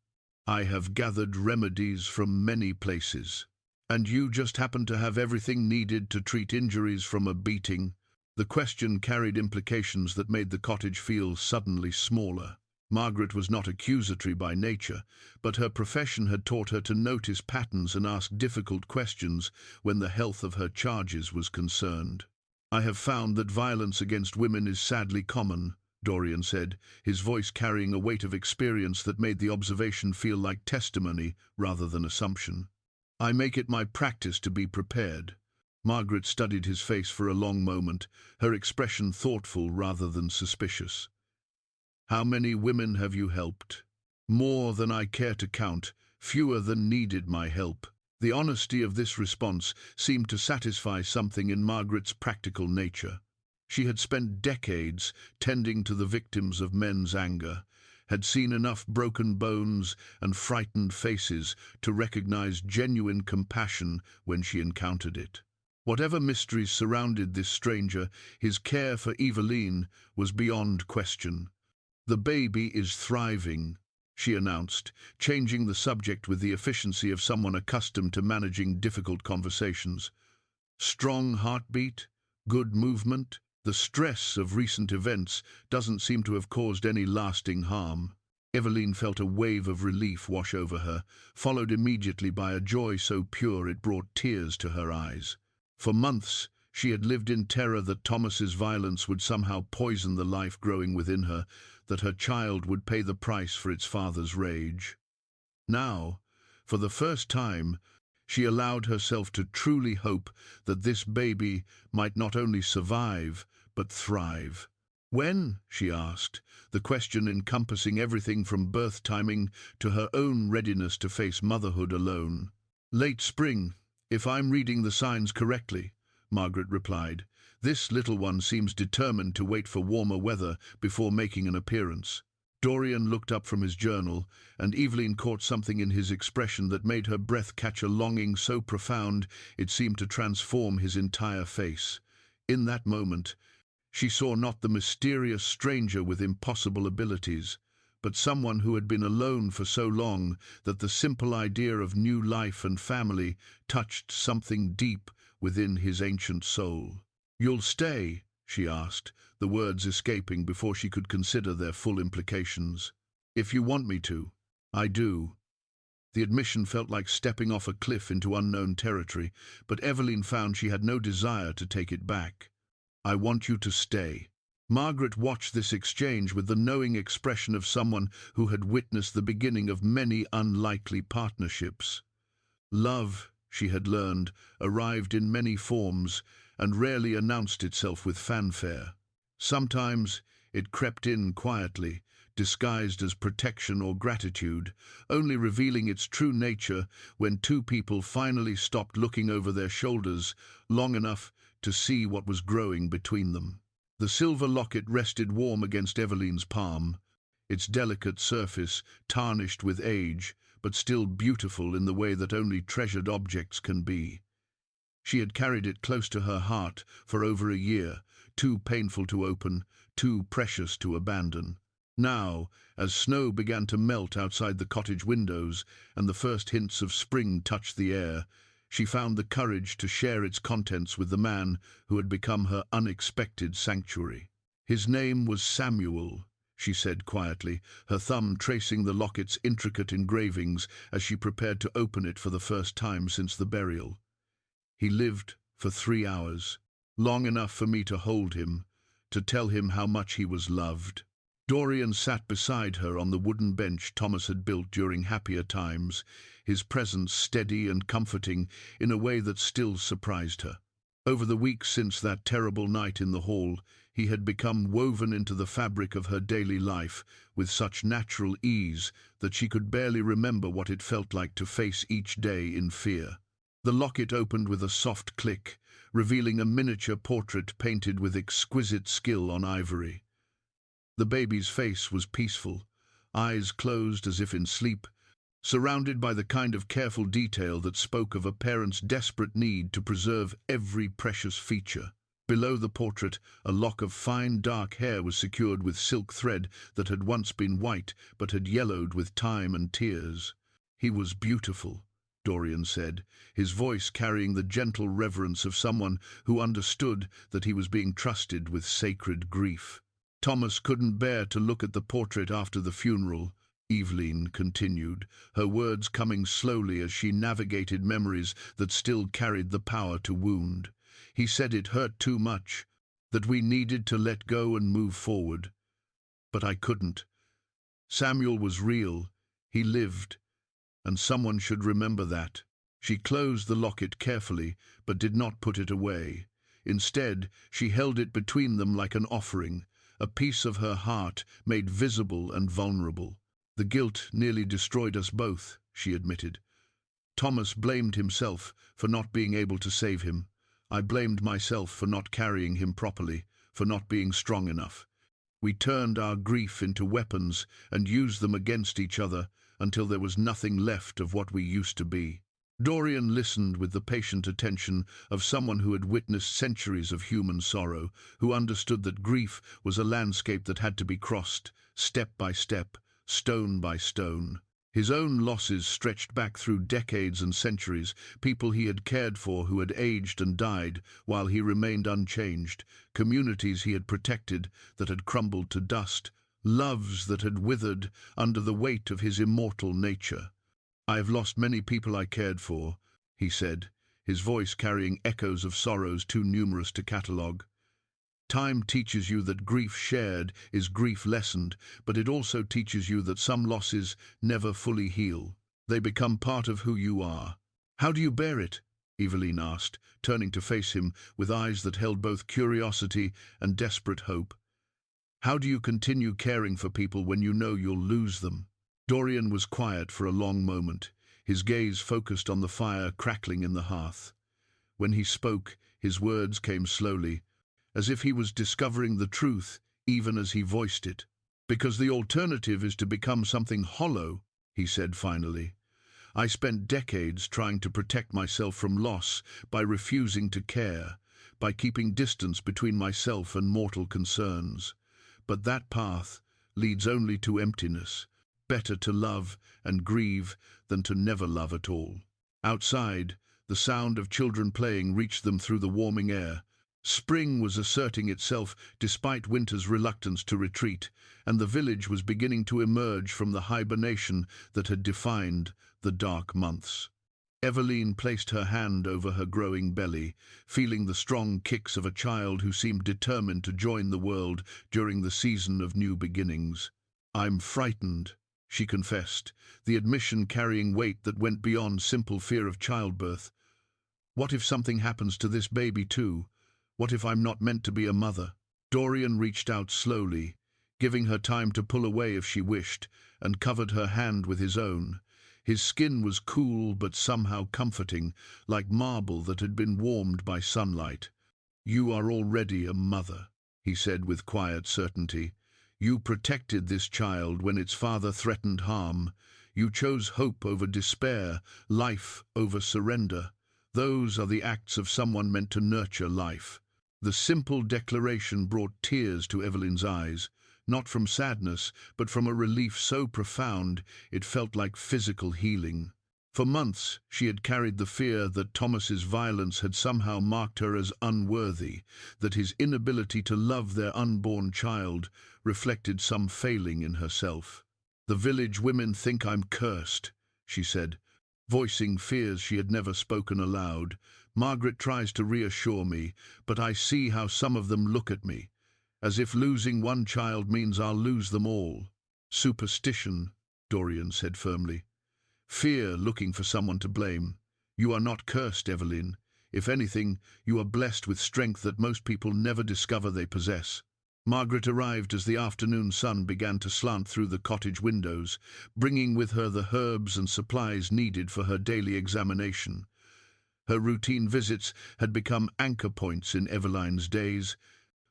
"I have gathered remedies from many places." "And you just happen to have everything needed to treat injuries from a beating?" The question carried implications that made the cottage feel suddenly smaller. Margaret was not accusatory by nature, but her profession had taught her to notice patterns and ask difficult questions when the health of her charges was concerned. "I have found that violence against women is sadly common," Dorian said, his voice carrying a weight of experience that made the observation feel like testimony rather than assumption. "I make it my practice to be prepared." Margaret studied his face for a long moment, her expression thoughtful rather than suspicious. "How many women have you helped?" "More than I care to count, fewer than needed my help." The honesty of this response seemed to satisfy something in Margaret's practical nature. She had spent decades tending to the victims of men's anger, had seen enough broken bones and frightened faces to recognize genuine compassion when she encountered it. Whatever mysteries surrounded this stranger, his care for Evelyne was beyond question. "The baby is thriving," she announced, changing the subject with the efficiency of someone accustomed to managing difficult conversations. "Strong heartbeat, good movement. The stress of recent events doesn't seem to have caused any lasting harm." Evelyne felt a wave of relief wash over her, followed immediately by a joy so pure it brought tears to her eyes. For months, she had lived in terror that Thomas's violence would somehow poison the life growing within her, that her child would pay the price for its father's rage. Now, for the first time, she allowed herself to truly hope that this baby might not only survive, but thrive. When? She asked, the question encompassing everything from birth timing to her own readiness to face motherhood alone. Late spring, if I'm reading the signs correctly, Margaret replied. This little one seems determined to wait for warmer weather before making an appearance. Dorian looked up from his journal, and Evelyne caught something in his expression that made her breath catch a longing so profound it seemed to transform his entire face. In that moment, she saw not the mysterious stranger with impossible abilities, but someone who had been alone for so long that the simple idea of new life and family touched something deep within his ancient soul. "You'll stay?" she asked, the words escaping before she could consider their full implications. "If you want me to." "I do." The admission felt like stepping off a cliff into unknown territory, but Evelyne found she had no desire to take it back. "I want you to stay." Margaret watched this exchange with the knowing expression of someone who had witnessed the beginning of many unlikely partnerships. Love, she had learned, arrived in many forms and rarely announced itself with fanfare. Sometimes it crept in quietly, disguised as protection or gratitude, only revealing its true nature when two people finally stopped looking over their shoulders long enough to see what was growing between them. The silver locket rested warm against Evelyne's palm, its delicate surface tarnished with age, but still beautiful in the way that only treasured objects can be. She had carried it close to her heart for over a year, too painful to open, too precious to abandon. Now, as snow began to melt outside the cottage windows and the first hints of spring touched the air, she found the courage to share its contents with the man who had become her unexpected sanctuary. "His name was Samuel," she said quietly, her thumb tracing the locket's intricate engravings as she prepared to open it for the first time since the burial. "He lived for 3 hours, long enough for me to hold him, to tell him how much he was loved." Dorian sat beside her on the wooden bench Thomas had built during happier times, his presence steady and comforting in a way that still surprised her. Over the weeks since that terrible night in the hall, he had become woven into the fabric of her daily life with such natural ease that she could barely remember what it felt like to face each day in fear. The locket opened with a soft click, revealing a miniature portrait painted with exquisite skill on ivory. The baby's face was peaceful, eyes closed as if in sleep, surrounded by the kind of careful detail that spoke of a parent's desperate need to preserve every precious feature. Below the portrait, a lock of fine dark hair was secured with silk thread that had once been white but had yellowed with time and tears. "He was beautiful," Dorian said, his voice carrying the gentle reverence of someone who understood that he was being trusted with sacred grief. "Thomas couldn't bear to look at the portrait after the funeral," Evelyne continued, her words coming slowly as she navigated memories that still carried the power to wound. "He said it hurt too much, that we needed to let go and move forward. But I couldn't. Samuel was real, he lived, and someone should remember that." She closed the locket carefully, but did not put it away. Instead, she held it between them like an offering, a piece of her heart made visible and vulnerable. "The guilt nearly destroyed us both," she admitted. "Thomas blamed himself for not being able to save him. I blamed myself for not carrying him properly, for not being strong enough. We turned our grief into weapons and used them against each other until there was nothing left of what we used to be." Dorian listened with the patient attention of someone who had witnessed centuries of human sorrow, who understood that grief was a landscape that had to be crossed, step by step, stone by stone. His own losses stretched back through decades and centuries, people he had cared for who had aged and died while he remained unchanged, communities he had protected that had crumbled to dust, loves that had withered under the weight of his immortal nature. "I have lost many people I cared for," he said, his voice carrying echoes of sorrows too numerous to catalogue. "Time teaches you that grief shared is grief lessened, but it also teaches you that some losses never fully heal. They become part of who you are." "How do you bear it?" Evelyne asked, turning to face him with eyes that held both curiosity and desperate hope. "How do you continue caring for people when you know you'll lose them?" Dorian was quiet for a long moment, his gaze focused on the fire crackling in the hearth. When he spoke, his words came slowly, as if he was discovering the truth even as he voiced it. "Because the alternative is to become something hollow," he said finally. "I spent decades trying to protect myself from loss by refusing to care, by keeping distance between myself and mortal concerns. But that path leads only to emptiness. Better to love and grieve than to never love at all." Outside, the sound of children playing reached them through the warming air. Spring was asserting itself despite winter's reluctance to retreat, and the village was beginning to emerge from the hibernation that had defined the dark months. Evelyne placed her hand over her growing belly, feeling the strong kicks of a child who seemed determined to join the world during the season of new beginnings. "I'm frightened," she confessed, the admission carrying weight that went beyond simple fear of childbirth. "What if something happens to this baby too? What if I'm not meant to be a mother?" Dorian reached out slowly, giving her time to pull away if she wished, and covered her hand with his own. His skin was cool but somehow comforting, like marble that had been warmed by sunlight. "You are already a mother," he said with quiet certainty. "You protected this child when its father threatened harm. You chose hope over despair, life over surrender. Those are the acts of someone meant to nurture life." The simple declaration brought tears to Evelyne's eyes, not from sadness, but from a relief so profound it felt like physical healing. For months she had carried the fear that Thomas's violence had somehow marked her as unworthy, that his inability to love their unborn child reflected some failing in herself. "The village women think I'm cursed," she said, voicing fears she had never spoken aloud. "Margaret tries to reassure me, but I see how some of them look at me, as if losing one child means I'll lose them all." "Superstition," Dorian said firmly. "Fear looking for someone to blame. You are not cursed, Evelyne. If anything, you are blessed with strength that most people never discover they possess." Margaret arrived as the afternoon sun began to slant through the cottage windows, bringing with her the herbs and supplies needed for her daily examination. Her routine visits had become anchor points in Evelyne's days,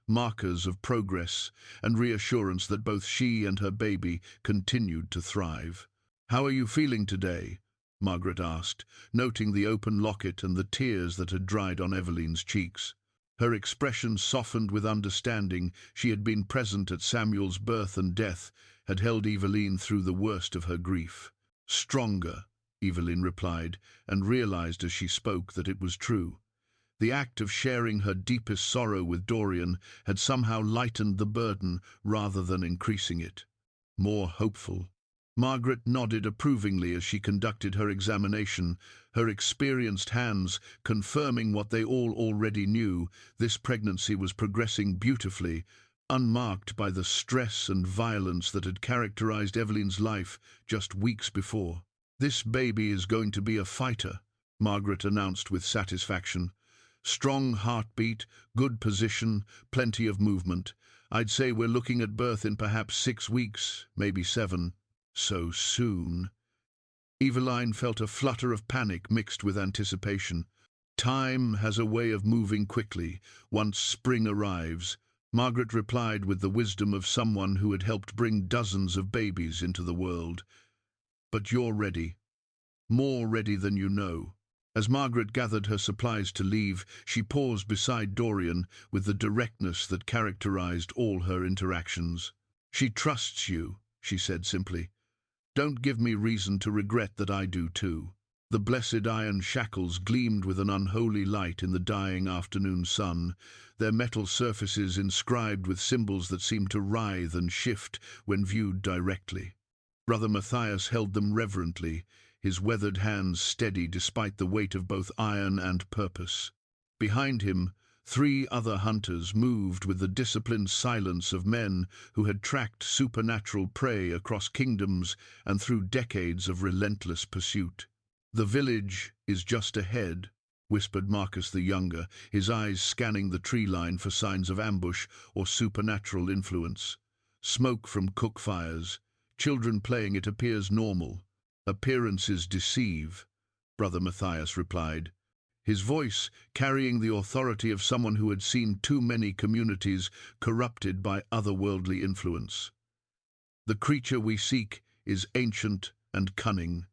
markers of progress and reassurance that both she and her baby continued to thrive. "How are you feeling today?" Margaret asked, noting the open locket and the tears that had dried on Evelyne's cheeks. Her expression softened with understanding. She had been present at Samuel's birth and death, had held Evelyne through the worst of her grief. "Stronger," Evelyne replied, and realized as she spoke that it was true. The act of sharing her deepest sorrow with Dorian had somehow lightened the burden rather than increasing it. More hopeful. Margaret nodded approvingly as she conducted her examination, her experienced hands confirming what they all already knew. This pregnancy was progressing beautifully, unmarked by the stress and violence that had characterized Evelyne's life just weeks before. "This baby is going to be a fighter," Margaret announced with satisfaction. "Strong heartbeat, good position, plenty of movement. I'd say we're looking at birth in perhaps 6 weeks, maybe 7. So soon." Evelyne felt a flutter of panic mixed with anticipation. Time has a way of moving quickly once spring arrives, Margaret replied with the wisdom of someone who had helped bring dozens of babies into the world. "But you're ready. More ready than you know." As Margaret gathered her supplies to leave, she paused beside Dorian with the directness that characterized all her interactions. "She trusts you," she said simply. "Don't give me reason to regret that I do too." The blessed iron shackles gleamed with an unholy light in the dying afternoon sun, their metal surfaces inscribed with symbols that seemed to writhe and shift when viewed directly. Brother Matthias held them reverently, his weathered hands steady despite the weight of both iron and purpose. Behind him, 3 other hunters moved with the disciplined silence of men who had tracked supernatural prey across kingdoms and through decades of relentless pursuit. "The village is just ahead," whispered Marcus the Younger, his eyes scanning the tree line for signs of ambush or supernatural influence. "Smoke from cook fires. Children playing, it appears normal." "Appearances deceive," Brother Matthias replied, his voice carrying the authority of someone who had seen too many communities corrupted by otherworldly influence. "The creature we seek is ancient and cunning.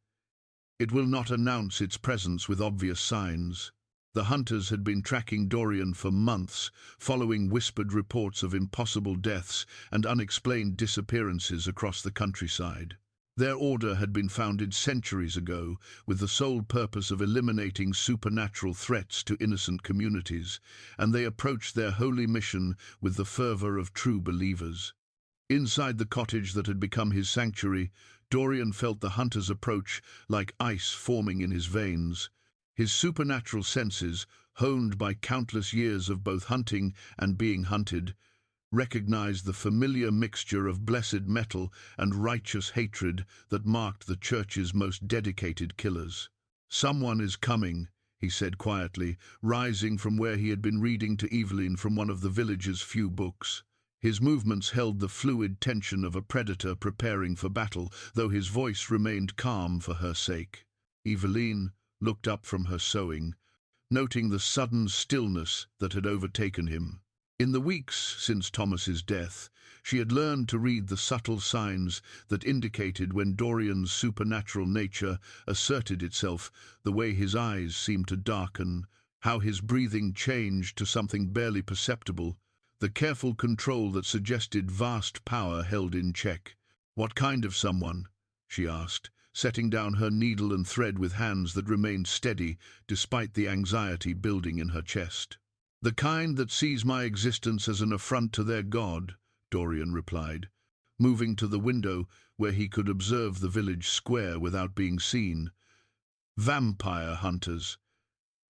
It will not announce its presence with obvious signs." The hunters had been tracking Dorian for months, following whispered reports of impossible deaths and unexplained disappearances across the countryside. Their order had been founded centuries ago with the sole purpose of eliminating supernatural threats to innocent communities, and they approached their holy mission with the fervor of true believers. Inside the cottage that had become his sanctuary, Dorian felt the hunter's approach like ice forming in his veins. His supernatural senses, honed by countless years of both hunting and being hunted, recognized the familiar mixture of blessed metal and righteous hatred that marked the church's most dedicated killers. "Someone is coming," he said quietly, rising from where he had been reading to Evelyne from one of the village's few books. His movements held the fluid tension of a predator preparing for battle, though his voice remained calm for her sake. Evelyne looked up from her sewing, noting the sudden stillness that had overtaken him. In the weeks since Thomas's death, she had learned to read the subtle signs that indicated when Dorian's supernatural nature asserted itself, the way his eyes seemed to darken, how his breathing changed to something barely perceptible, the careful control that suggested vast power held in check. "What kind of someone?" she asked, setting down her needle and thread with hands that remained steady despite the anxiety building in her chest. "The kind that sees my existence as an affront to their god," Dorian replied, moving to the window where he could observe the village square without being seen. "Vampire hunters.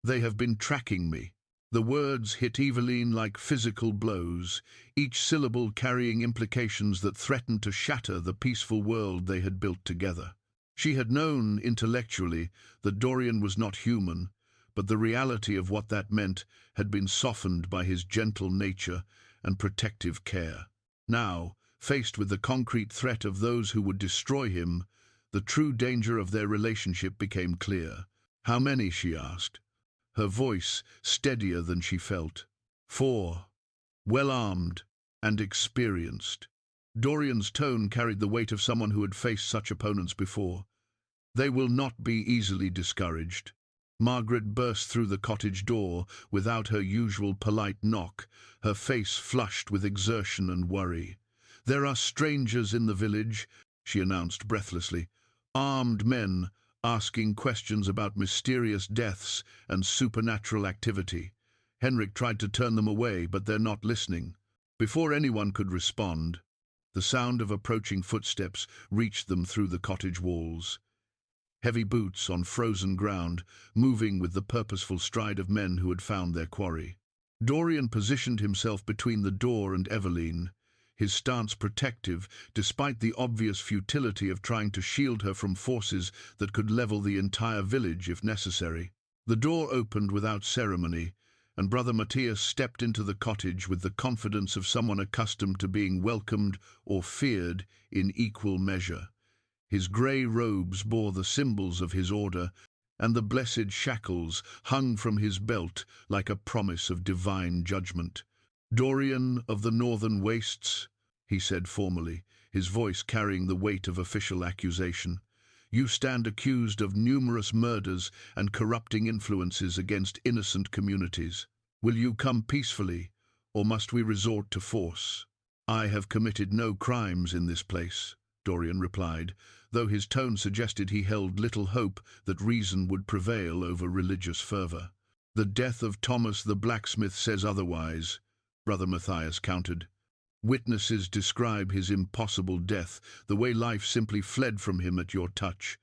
They have been tracking me." The words hit Evelyne like physical blows, each syllable carrying implications that threatened to shatter the peaceful world they had built together. She had known intellectually that Dorian was not human, but the reality of what that meant had been softened by his gentle nature and protective care. Now, faced with the concrete threat of those who would destroy him, the true danger of their relationship became clear. "How many?" she asked, her voice steadier than she felt. "4. Well-armed and experienced." Dorian's tone carried the weight of someone who had faced such opponents before. "They will not be easily discouraged." Margaret burst through the cottage door without her usual polite knock, her face flushed with exertion and worry. "There are strangers in the village," she announced breathlessly. "Armed men asking questions about mysterious deaths and supernatural activity." Henrik tried to turn them away, but they're not listening. Before anyone could respond, the sound of approaching footsteps reached them through the cottage walls. Heavy boots on frozen ground, moving with the purposeful stride of men who had found their quarry. Dorian positioned himself between the door and Evelyne, his stance protective despite the obvious futility of trying to shield her from forces that could level the entire village if necessary. The door opened without ceremony, and Brother Matthias stepped into the cottage with the confidence of someone accustomed to being welcomed or feared in equal measure. His grey robes bore the symbols of his order, and the blessed shackles hung from his belt like a promise of divine judgment. "Dorian of the Northern Wastes," he said formally, his voice carrying the weight of official accusation, "you stand accused of numerous murders and corrupting influences against innocent communities. Will you come peacefully, or must we resort to force?" "I have committed no crimes in this place," Dorian replied, though his tone suggested he held little hope that reason would prevail over religious fervor. "The death of Thomas the blacksmith says otherwise," Brother Matthias countered. Witnesses describe his impossible death, the way life simply fled from him at your touch.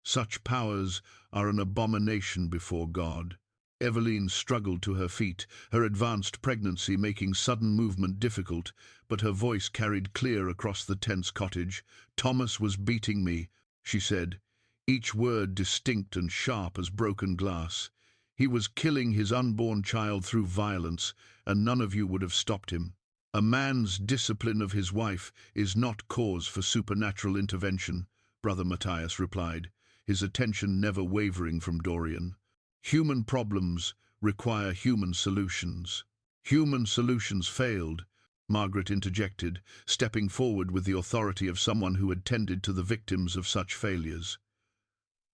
Such powers are an abomination before God. Evelyne struggled to her feet, her advanced pregnancy making sudden movement difficult, but her voice carried clear across the tense cottage. "Thomas was beating me," she said, each word distinct and sharp as broken glass. "He was killing his unborn child through violence, and none of you would have stopped him. A man's discipline of his wife is not cause for supernatural intervention," Brother Matthias replied, his attention never wavering from Dorian. "Human problems require human solutions." "Human solutions failed," Margaret interjected, stepping forward with the authority of someone who had tended to the victims of such failures.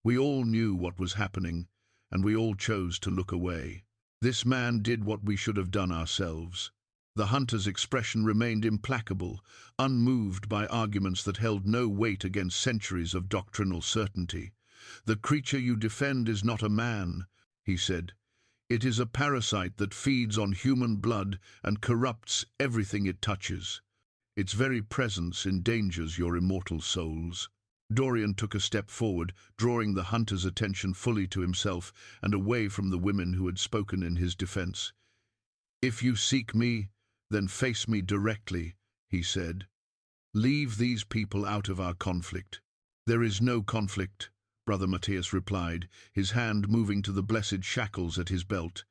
"We all knew what was happening, and we all chose to look away. This man did what we should have done ourselves." The hunter's expression remained implacable, unmoved by arguments that held no weight against centuries of doctrinal certainty. "The creature you defend is not a man," he said. "It is a parasite that feeds on human blood and corrupts everything it touches. Its very presence endangers your immortal souls." Dorian took a step forward, drawing the hunter's attention fully to himself and away from the women who had spoken in his defense. "If you seek me, then face me directly," he said. "Leave these people out of our conflict." "There is no conflict," Brother Matthias replied, his hand moving to the blessed shackles at his belt.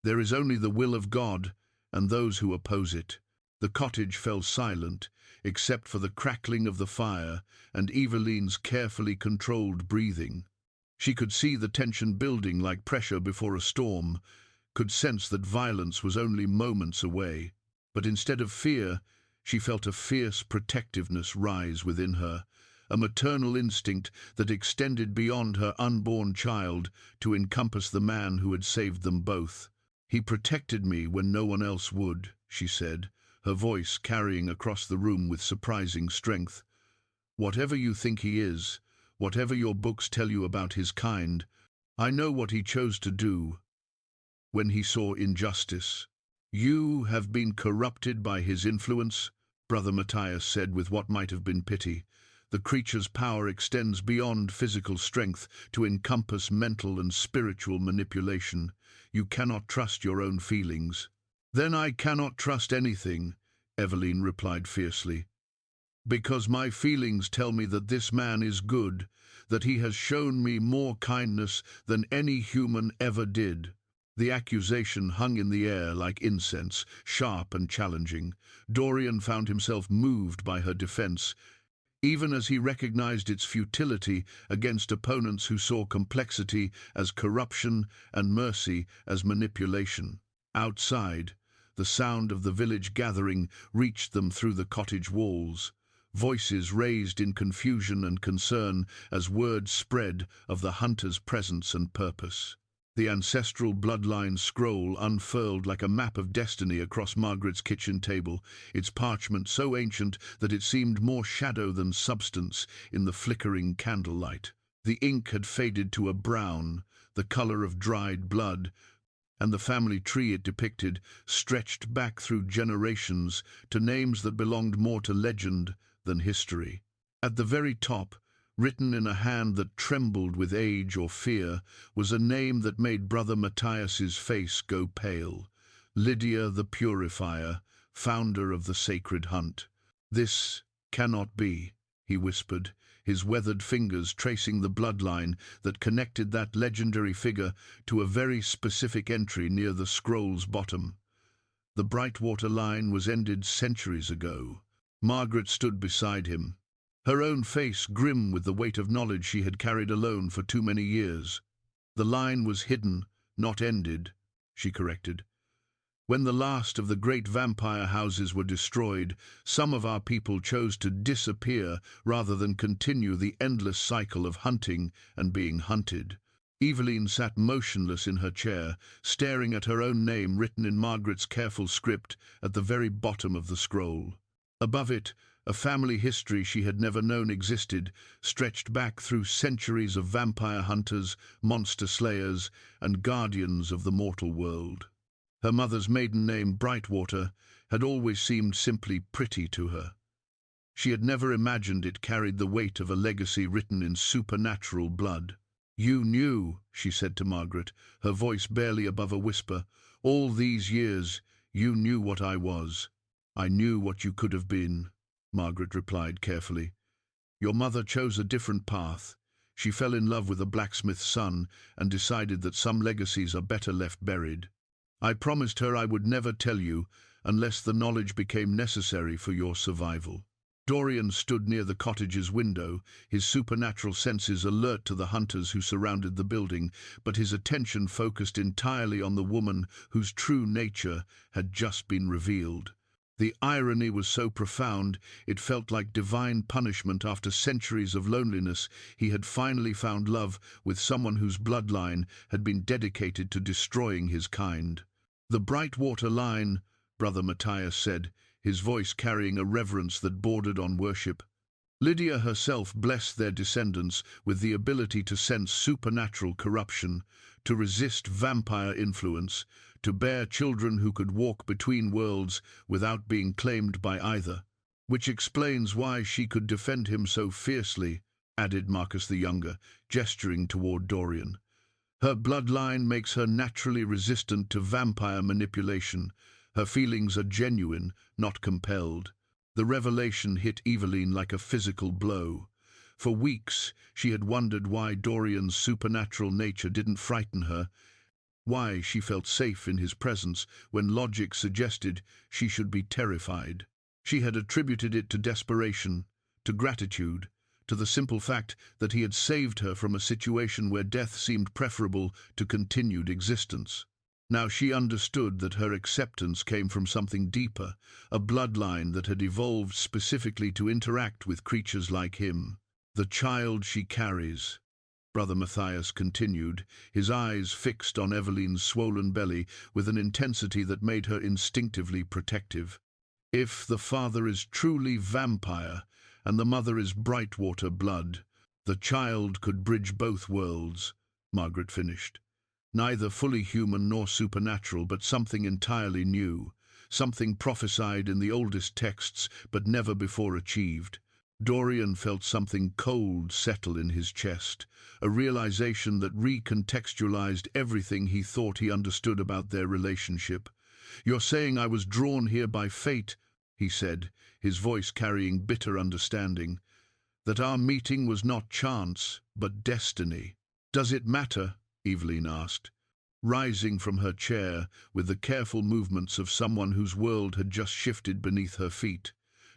"There is only the will of God and those who oppose it." The cottage fell silent, except for the crackling of the fire and Evelyne's carefully controlled breathing. She could see the tension building like pressure before a storm, could sense that violence was only moments away. But instead of fear, she felt a fierce protectiveness rise within her, a maternal instinct that extended beyond her unborn child to encompass the man who had saved them both. "He protected me when no one else would," she said, her voice carrying across the room with surprising strength. "Whatever you think he is, whatever your books tell you about his kind, I know what he chose to do when he saw injustice." "You have been corrupted by his influence," Brother Matthias said with what might have been pity. "The creature's power extends beyond physical strength to encompass mental and spiritual manipulation. You cannot trust your own feelings." "Then I cannot trust anything," Evelyne replied fiercely. "Because my feelings tell me that this man is good, that he has shown me more kindness than any human ever did." The accusation hung in the air like incense, sharp and challenging. Dorian found himself moved by her defense, even as he recognized its futility against opponents who saw complexity as corruption and mercy as manipulation. Outside, the sound of the village gathering reached them through the cottage walls. Voices raised in confusion and concern as word spread of the hunter's presence and purpose. The ancestral bloodline scroll unfurled like a map of destiny across Margaret's kitchen table, its parchment so ancient that it seemed more shadow than substance in the flickering candlelight. The ink had faded to a brown, the color of dried blood, and the family tree it depicted stretched back through generations to names that belonged more to legend than history. At the very top, written in a hand that trembled with age or fear, was a name that made Brother Matthias's face go pale. Lydia the Purifier, founder of the sacred hunt. "This cannot be," he whispered, his weathered fingers tracing the bloodline that connected that legendary figure to a very specific entry near the scroll's bottom. The Brightwater line was ended centuries ago. Margaret stood beside him, her own face grim with the weight of knowledge she had carried alone for too many years. "The line was hidden, not ended," she corrected. "When the last of the great vampire houses were destroyed, some of our people chose to disappear rather than continue the endless cycle of hunting and being hunted." Evelyne sat motionless in her chair, staring at her own name written in Margaret's careful script at the very bottom of the scroll. Above it, a family history she had never known existed, stretched back through centuries of vampire hunters, monster slayers, and guardians of the mortal world. Her mother's maiden name, Brightwater, had always seemed simply pretty to her. She had never imagined it carried the weight of a legacy written in supernatural blood. "You knew," she said to Margaret, her voice barely above a whisper. "All these years, you knew what I was." "I knew what you could have been," Margaret replied carefully. "Your mother chose a different path. She fell in love with a blacksmith's son and decided that some legacies are better left buried. I promised her I would never tell you unless the knowledge became necessary for your survival." Dorian stood near the cottage's window, his supernatural senses alert to the hunters who surrounded the building, but his attention focused entirely on the woman whose true nature had just been revealed. The irony was so profound, it felt like divine punishment. After centuries of loneliness, he had finally found love with someone whose bloodline had been dedicated to destroying his kind. "The Brightwater line," Brother Matthias said, his voice carrying a reverence that bordered on worship. Lydia herself blessed their descendants with the ability to sense supernatural corruption, to resist vampire influence, to bear children who could walk between worlds without being claimed by either. "Which explains why she could defend him so fiercely," added Marcus the Younger, gesturing toward Dorian. "Her bloodline makes her naturally resistant to vampire manipulation. Her feelings are genuine, not compelled." The revelation hit Evelyne like a physical blow. For weeks, she had wondered why Dorian's supernatural nature didn't frighten her, why she felt safe in his presence when logic suggested she should be terrified. She had attributed it to desperation, to gratitude, to the simple fact that he had saved her from a situation where death seemed preferable to continued existence. Now she understood that her acceptance came from something deeper, a bloodline that had evolved specifically to interact with creatures like him. "The child she carries," Brother Matthias continued, his eyes fixed on Evelyne's swollen belly with an intensity that made her instinctively protective. "If the father is truly vampire and the mother is Brightwater blood, the child could bridge both worlds," Margaret finished. "Neither fully human nor supernatural, but something entirely new, something prophesied in the oldest texts but never before achieved." Dorian felt something cold settle in his chest, a realization that recontextualized everything he thought he understood about their relationship. "You're saying I was drawn here by fate," he said, his voice carrying bitter understanding, "that our meeting was not chance, but destiny." "Does it matter?" Evelyne asked, rising from her chair with the careful movements of someone whose world had just shifted beneath her feet.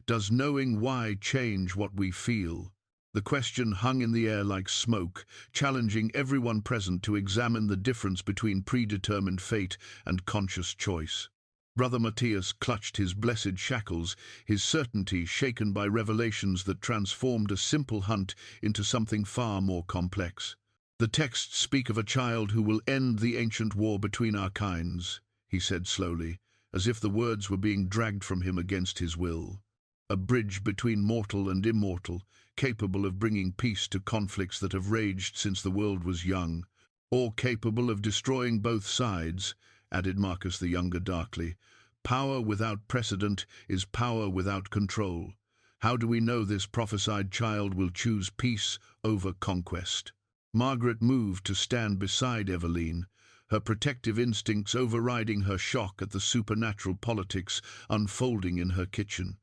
"Does knowing why change what we feel?" The question hung in the air like smoke, challenging everyone present to examine the difference between predetermined fate and conscious choice. Brother Matthias clutched his blessed shackles, his certainty shaken by revelations that transformed a simple hunt into something far more complex. "The texts speak of a child who will end the ancient war between our kinds," he said slowly, as if the words were being dragged from him against his will. "A bridge between mortal and immortal, capable of bringing peace to conflicts that have raged since the world was young, or capable of destroying both sides," added Marcus the Younger darkly. "Power without precedent is power without control. How do we know this prophesied child will choose peace over conquest?" Margaret moved to stand beside Evelyne, her protective instincts overriding her shock at the supernatural politics unfolding in her kitchen.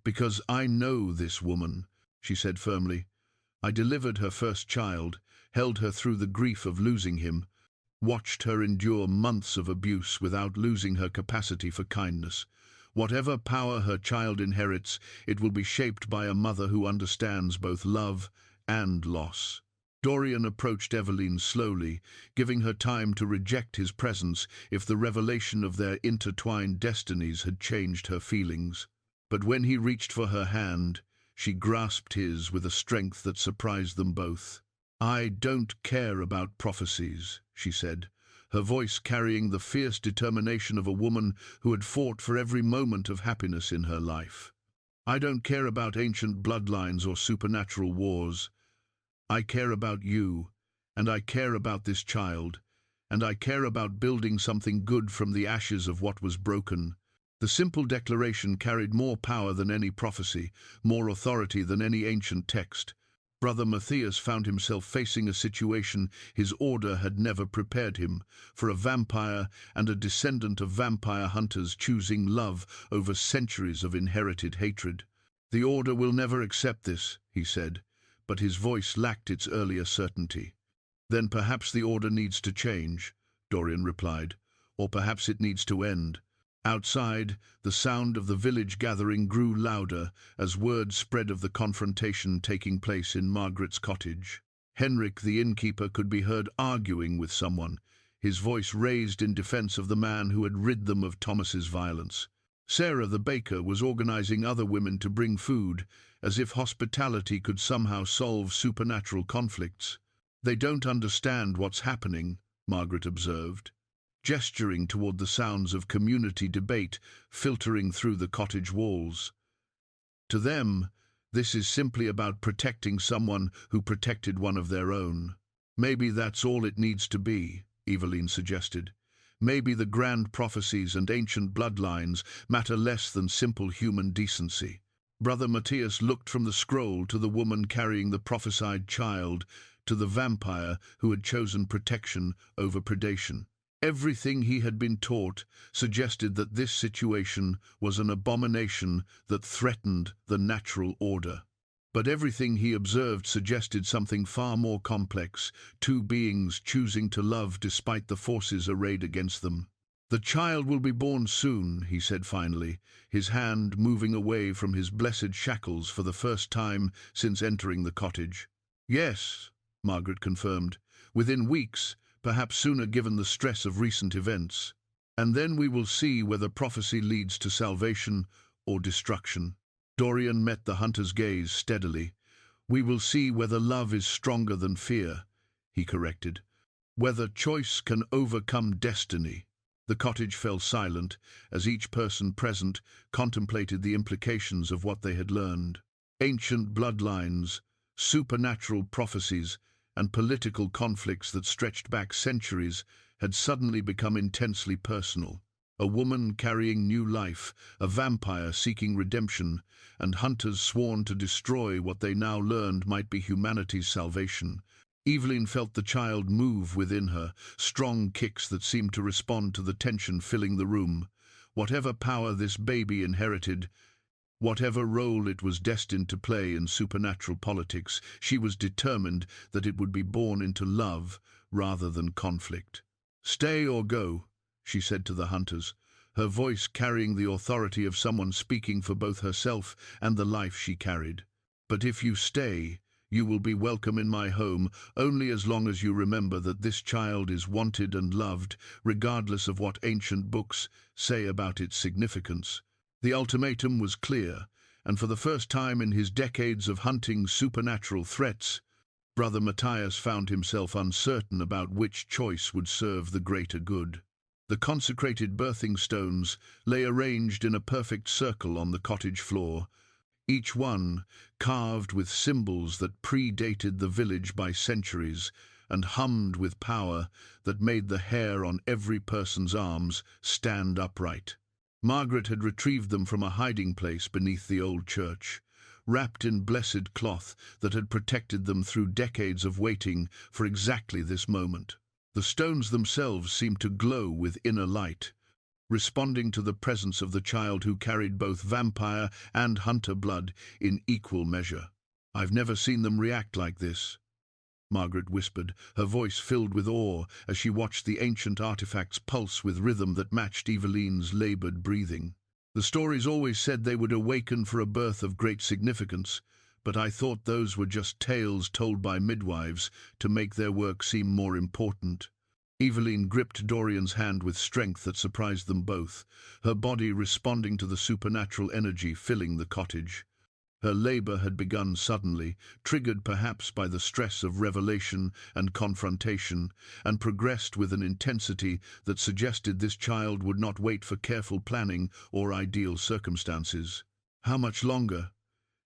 "Because I know this woman," she said firmly. "I delivered her first child, held her through the grief of losing him, watched her endure months of abuse without losing her capacity for kindness. Whatever power her child inherits, it will be shaped by a mother who understands both love and loss." Dorian approached Evelyne slowly, giving her time to reject his presence if the revelation of their intertwined destinies had changed her feelings. But when he reached for her hand, she grasped his with a strength that surprised them both. "I don't care about prophecies," she said, her voice carrying the fierce determination of a woman who had fought for every moment of happiness in her life. "I don't care about ancient bloodlines or supernatural wars. I care about you, and I care about this child, and I care about building something good from the ashes of what was broken." The simple declaration carried more power than any prophecy, more authority than any ancient text. Brother Matthias found himself facing a situation his order had never prepared him for: a vampire and a descendant of vampire hunters choosing love over centuries of inherited hatred. "The order will never accept this," he said, but his voice lacked its earlier certainty. "Then perhaps the order needs to change," Dorian replied, "or perhaps it needs to end." Outside, the sound of the village gathering grew louder as word spread of the confrontation taking place in Margaret's cottage. Henrik, the innkeeper, could be heard arguing with someone, his voice raised in defense of the man who had rid them of Thomas's violence. Sarah, the baker, was organizing other women to bring food, as if hospitality could somehow solve supernatural conflicts. "They don't understand what's happening," Margaret observed, gesturing toward the sounds of community debate filtering through the cottage walls. "To them, this is simply about protecting someone who protected one of their own." "Maybe that's all it needs to be," Evelyne suggested. "Maybe the grand prophecies and ancient bloodlines matter less than simple human decency." Brother Matthias looked from the scroll to the woman carrying the prophesied child, to the vampire who had chosen protection over predation. Everything he had been taught suggested that this situation was an abomination that threatened the natural order. But everything he observed suggested something far more complex: two beings choosing to love despite the forces arrayed against them. "The child will be born soon," he said finally, his hand moving away from his blessed shackles for the first time since entering the cottage. "Yes," Margaret confirmed, "within weeks, perhaps sooner given the stress of recent events. And then we will see whether prophecy leads to salvation or destruction." Dorian met the hunter's gaze steadily. "We will see whether love is stronger than fear," he corrected. "Whether choice can overcome destiny." The cottage fell silent as each person present contemplated the implications of what they had learned. Ancient bloodlines, supernatural prophecies, and political conflicts that stretched back centuries had suddenly become intensely personal. A woman carrying new life, a vampire seeking redemption, and hunters sworn to destroy what they now learned might be humanity's salvation. Evelyne felt the child move within her, strong kicks that seemed to respond to the tension filling the room. Whatever power this baby inherited, whatever role it was destined to play in supernatural politics, she was determined that it would be born into love rather than conflict. "Stay or go," she said to the hunters, her voice carrying the authority of someone speaking for both herself and the life she carried. "But if you stay, you will be welcome in my home only as long as you remember that this child is wanted and loved, regardless of what ancient books say about its significance." The ultimatum was clear, and for the first time in his decades of hunting supernatural threats, Brother Matthias found himself uncertain about which choice would serve the greater good. The consecrated birthing stones lay arranged in a perfect circle on the cottage floor, each one carved with symbols that predated the village by centuries and hummed with power that made the hair on every person's arms stand upright. Margaret had retrieved them from a hiding place beneath the old church, wrapped in blessed cloth that had protected them through decades of waiting for exactly this moment. The stones themselves seemed to glow with inner light, responding to the presence of the child who carried both vampire and hunter blood in equal measure. "I've never seen them react like this," Margaret whispered, her voice filled with awe as she watched the ancient artifacts pulse with rhythm that matched Evelyne's labored breathing. "The stories always said they would awaken for a birth of great significance, but I thought those were just tales told by midwives to make their work seem more important." Evelyne gripped Dorian's hand with strength that surprised them both, her body responding to the supernatural energy filling the cottage. Her labor had begun suddenly, triggered perhaps by the stress of revelation and confrontation, and progressed with an intensity that suggested this child would not wait for careful planning or ideal circumstances. "How much longer?"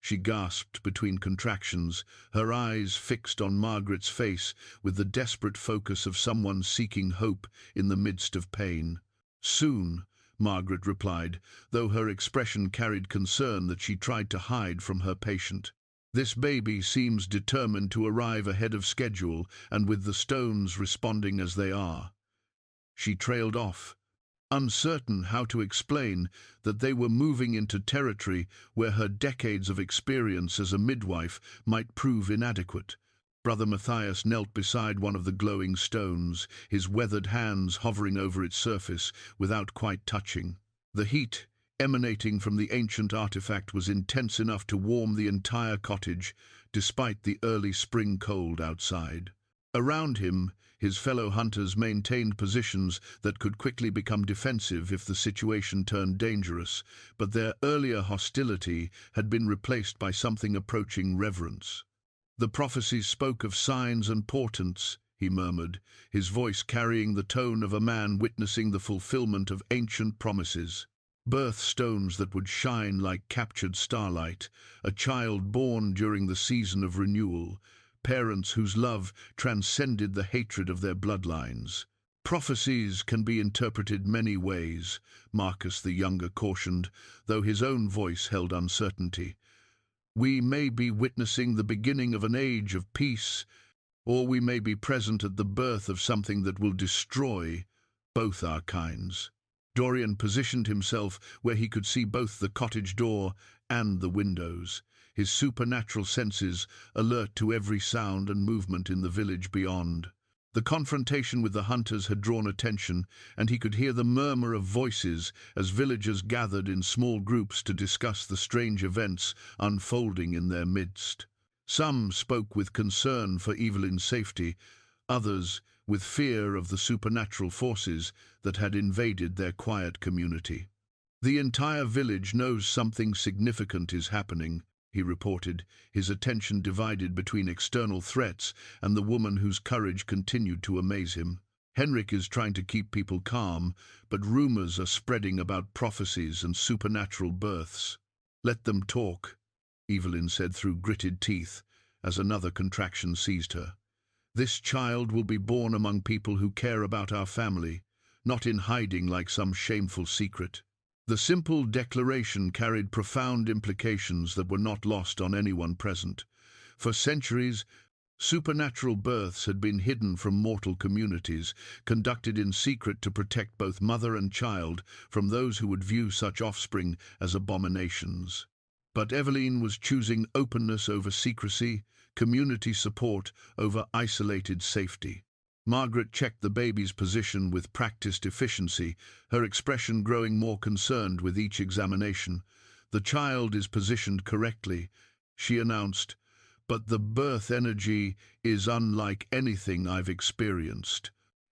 she gasped between contractions, her eyes fixed on Margaret's face with the desperate focus of someone seeking hope in the midst of pain. "Soon," Margaret replied, though her expression carried concern that she tried to hide from her patient. "This baby seems determined to arrive ahead of schedule, and with the stones responding as they are." She trailed off, uncertain how to explain that they were moving into territory where her decades of experience as a midwife might prove inadequate. Brother Matthias knelt beside one of the glowing stones, his weathered hands hovering over its surface without quite touching. The heat emanating from the ancient artifact was intense enough to warm the entire cottage, despite the early spring cold outside. Around him, his fellow hunters maintained positions that could quickly become defensive if the situation turned dangerous, but their earlier hostility had been replaced by something approaching reverence. "The prophecies spoke of signs and portents," he murmured, his voice carrying the tone of a man witnessing the fulfillment of ancient promises. Birth stones that would shine like captured starlight, a child born during the season of renewal, parents whose love transcended the hatred of their bloodlines. "Prophecies can be interpreted many ways," Marcus the Younger cautioned, though his own voice held uncertainty. "We may be witnessing the beginning of an age of peace, or we may be present at the birth of something that will destroy both our kinds." Dorian positioned himself where he could see both the cottage door and the windows, his supernatural senses alert to every sound and movement in the village beyond. The confrontation with the hunters had drawn attention, and he could hear the murmur of voices as villagers gathered in small groups to discuss the strange events unfolding in their midst. Some spoke with concern for Evelyne's safety, others with fear of the supernatural forces that had invaded their quiet community. "The entire village knows something significant is happening," he reported, his attention divided between external threats and the woman whose courage continued to amaze him. "Henrik is trying to keep people calm, but rumors are spreading about prophecies and supernatural births." "Let them talk," Evelyne said through gritted teeth, as another contraction seized her. "This child will be born among people who care about our family, not in hiding like some shameful secret." The simple declaration carried profound implications that were not lost on anyone present. For centuries, supernatural births had been hidden from mortal communities, conducted in secret to protect both mother and child from those who would view such offspring as abominations. But Evelyne was choosing openness over secrecy, community support over isolated safety. Margaret checked the baby's position with practiced efficiency, her expression growing more concerned with each examination. "The child is positioned correctly," she announced, "but the birth energy is unlike anything I've experienced.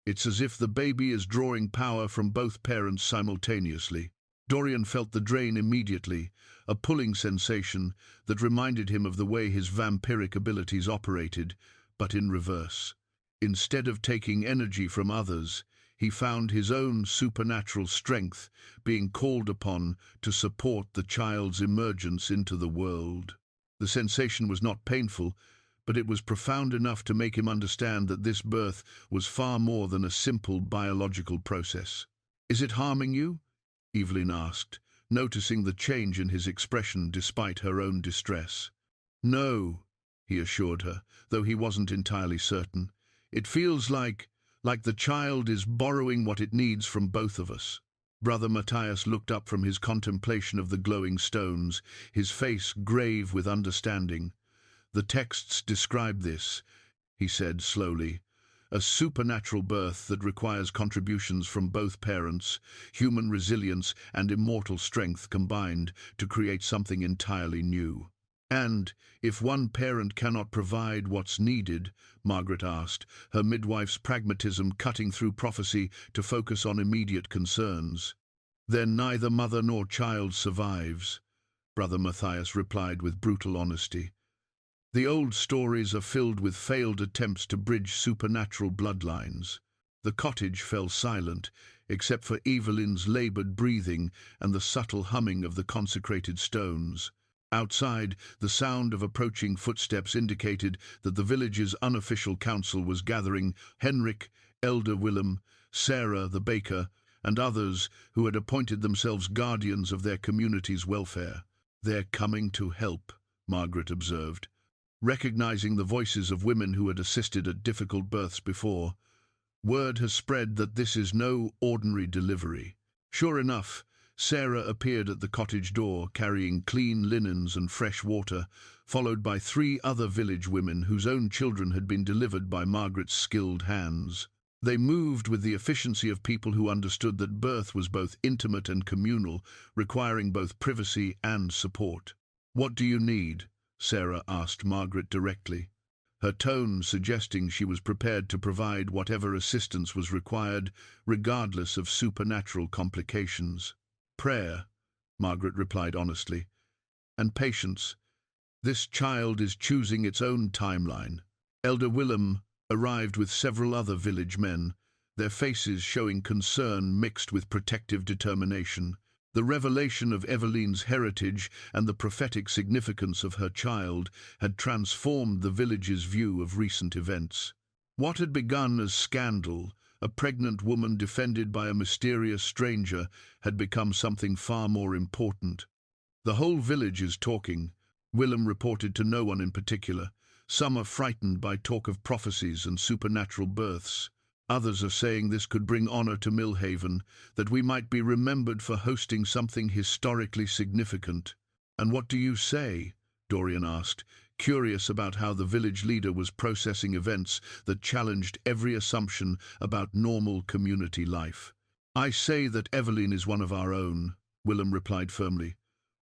It's as if the baby is drawing power from both parents simultaneously." Dorian felt the drain immediately, a pulling sensation that reminded him of the way his vampiric abilities operated, but in reverse. Instead of taking energy from others, he found his own supernatural strength being called upon to support the child's emergence into the world. The sensation was not painful, but it was profound enough to make him understand that this birth was far more than a simple biological process. "Is it harming you?" Evelyne asked, noticing the change in his expression despite her own distress. "No," he assured her, though he wasn't entirely certain. "It feels like the child is borrowing what it needs from both of us." Brother Matthias looked up from his contemplation of the glowing stones, his face grave with understanding. "The texts describe this," he said slowly, "a supernatural birth that requires contributions from both parents, human resilience and immortal strength combined to create something entirely new." "And if one parent cannot provide what's needed," Margaret asked, her midwife's pragmatism cutting through prophecy to focus on immediate concerns, "then neither mother nor child survives," Brother Matthias replied with brutal honesty. "The old stories are filled with failed attempts to bridge supernatural bloodlines." The cottage fell silent, except for Evelyne's labored breathing and the subtle humming of the consecrated stones. Outside, the sound of approaching footsteps indicated that the village's unofficial council was gathering. Henrik, Elder Willem, Sarah the baker, and others who had appointed themselves guardians of their community's welfare. "They're coming to help," Margaret observed, recognizing the voices of women who had assisted at difficult births before. "Word has spread that this is no ordinary delivery." Sure enough, Sarah appeared at the cottage door carrying clean linens and fresh water, followed by 3 other village women whose own children had been delivered by Margaret's skilled hands. They moved with the efficiency of people who understood that birth was both intimate and communal, requiring both privacy and support. "What do you need?" Sarah asked Margaret directly, her tone suggesting she was prepared to provide whatever assistance was required, regardless of supernatural complications. "Prayer," Margaret replied honestly, "and patience. This child is choosing its own timeline." Elder Willem arrived with several other village men, their faces showing concern mixed with protective determination. The revelation of Evelyne's heritage and the prophetic significance of her child had transformed the village's view of recent events. What had begun as scandal, a pregnant woman defended by a mysterious stranger, had become something far more important. "The whole village is talking," Willem reported to no one in particular. "Some are frightened by talk of prophecies and supernatural births. Others are saying this could bring honor to Millhaven, that we might be remembered for hosting something historically significant." "And what do you say?" Dorian asked, curious about how the village leader was processing events that challenged every assumption about normal community life. "I say that Evelyne is one of our own," Willem replied firmly.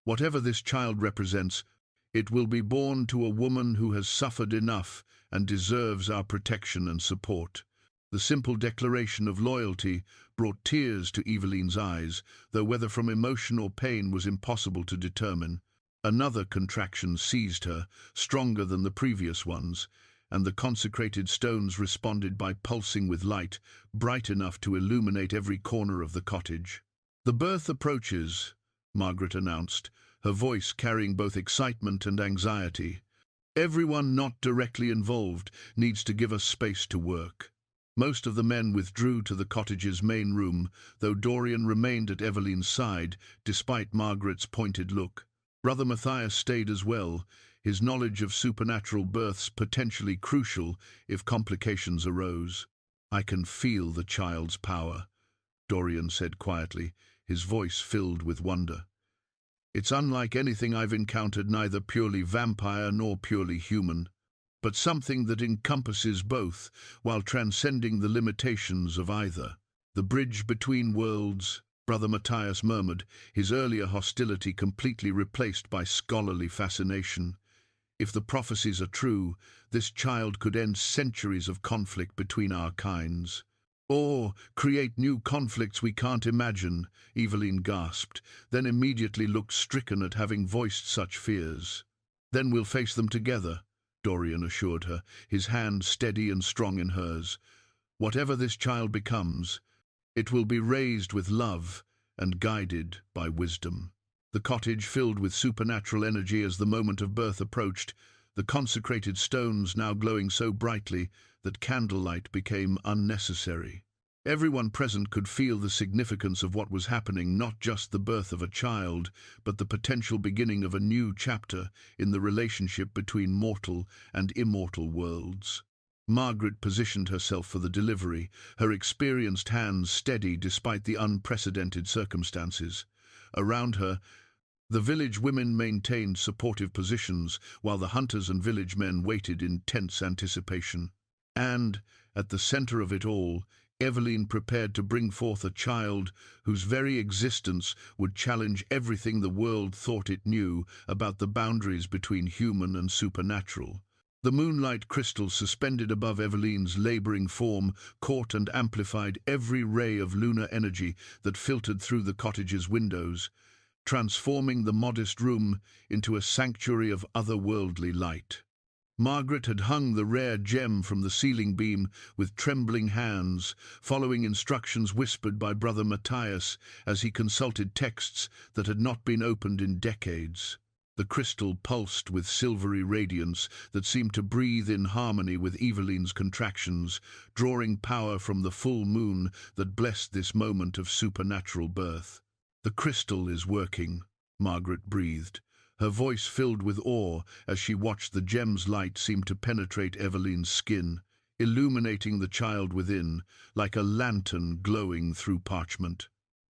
"Whatever this child represents, it will be born to a woman who has suffered enough and deserves our protection and support." The simple declaration of loyalty brought tears to Evelyne's eyes, though whether from emotion or pain was impossible to determine. Another contraction seized her, stronger than the previous ones, and the consecrated stones responded by pulsing with light, bright enough to illuminate every corner of the cottage. "The birth approaches," Margaret announced, her voice carrying both excitement and anxiety. "Everyone not directly involved needs to give us space to work." Most of the men withdrew to the cottage's main room, though Dorian remained at Evelyne's side, despite Margaret's pointed look. Brother Matthias stayed as well, his knowledge of supernatural births potentially crucial if complications arose. "I can feel the child's power," Dorian said quietly, his voice filled with wonder. "It's unlike anything I've encountered, neither purely vampire nor purely human, but something that encompasses both while transcending the limitations of either." "The bridge between worlds," Brother Matthias murmured, his earlier hostility completely replaced by scholarly fascination. "If the prophecies are true, this child could end centuries of conflict between our kinds." "Or create new conflicts we can't imagine," Evelyne gasped, then immediately looked stricken at having voiced such fears. "Then we'll face them together," Dorian assured her, his hand steady and strong in hers. "Whatever this child becomes, it will be raised with love and guided by wisdom." The cottage filled with supernatural energy as the moment of birth approached, the consecrated stones now glowing so brightly that candlelight became unnecessary. Everyone present could feel the significance of what was happening, not just the birth of a child, but the potential beginning of a new chapter in the relationship between mortal and immortal worlds. Margaret positioned herself for the delivery, her experienced hands steady despite the unprecedented circumstances. Around her, the village women maintained supportive positions, while the hunters and village men waited in tense anticipation. And, at the center of it all, Evelyne prepared to bring forth a child whose very existence would challenge everything the world thought it knew about the boundaries between human and supernatural. The moonlight crystal suspended above Evelyne's laboring form caught and amplified every ray of lunar energy that filtered through the cottage's windows, transforming the modest room into a sanctuary of otherworldly light. Margaret had hung the rare gem from the ceiling beam with trembling hands, following instructions whispered by Brother Matthias as he consulted texts that had not been opened in decades. The crystal pulsed with silvery radiance that seemed to breathe in harmony with Evelyne's contractions, drawing power from the full moon that blessed this moment of supernatural birth. "The crystal is working," Margaret breathed, her voice filled with awe as she watched the gem's light seem to penetrate Evelyne's skin, illuminating the child within, like a lantern glowing through parchment.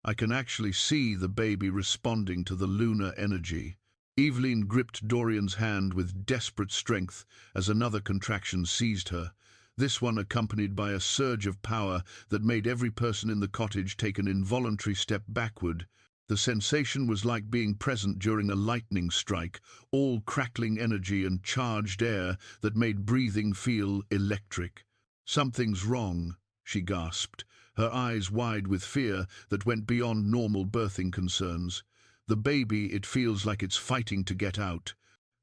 "I can actually see the baby responding to the lunar energy." Evelyne gripped Dorian's hand with desperate strength as another contraction seized her, this one accompanied by a surge of power that made every person in the cottage take an involuntary step backward. The sensation was like being present during a lightning strike, all crackling energy and charged air that made breathing feel electric. "Something's wrong," she gasped, her eyes wide with fear that went beyond normal birthing concerns. "The baby, it feels like it's fighting to get out,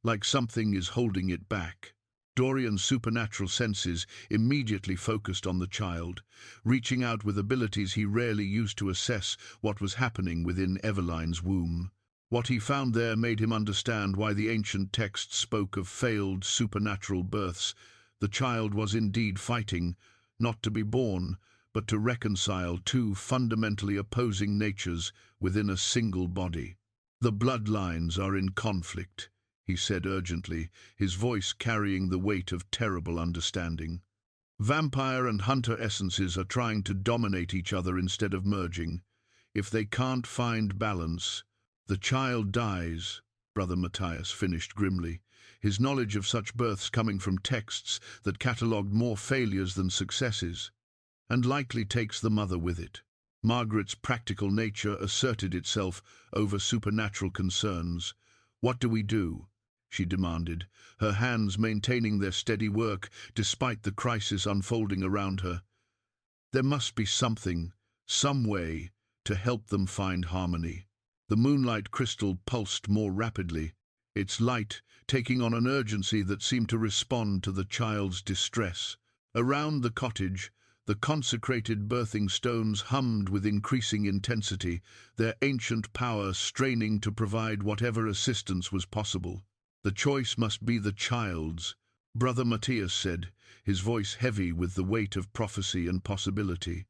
like something is holding it back." Dorian's supernatural senses immediately focused on the child, reaching out with abilities he rarely used to assess what was happening within Evelyne's womb. What he found there made him understand why the ancient texts spoke of failed supernatural births. The child was indeed fighting, not to be born, but to reconcile two fundamentally opposing natures within a single body. "The bloodlines are in conflict," he said urgently, his voice carrying the weight of terrible understanding. "Vampire and hunter essences are trying to dominate each other instead of merging. If they can't find balance, the child dies," Brother Matthias finished grimly, his knowledge of such births coming from texts that catalogued more failures than successes, "and likely takes the mother with it." Margaret's practical nature asserted itself over supernatural concerns. "What do we do?" she demanded, her hands maintaining their steady work despite the crisis unfolding around her. "There must be something, some way, to help them find harmony." The moonlight crystal pulsed more rapidly, its light taking on an urgency that seemed to respond to the child's distress. Around the cottage, the consecrated birthing stones hummed with increasing intensity, their ancient power straining to provide whatever assistance was possible. "The choice must be the child's," Brother Matthias said, his voice heavy with the weight of prophecy and possibility.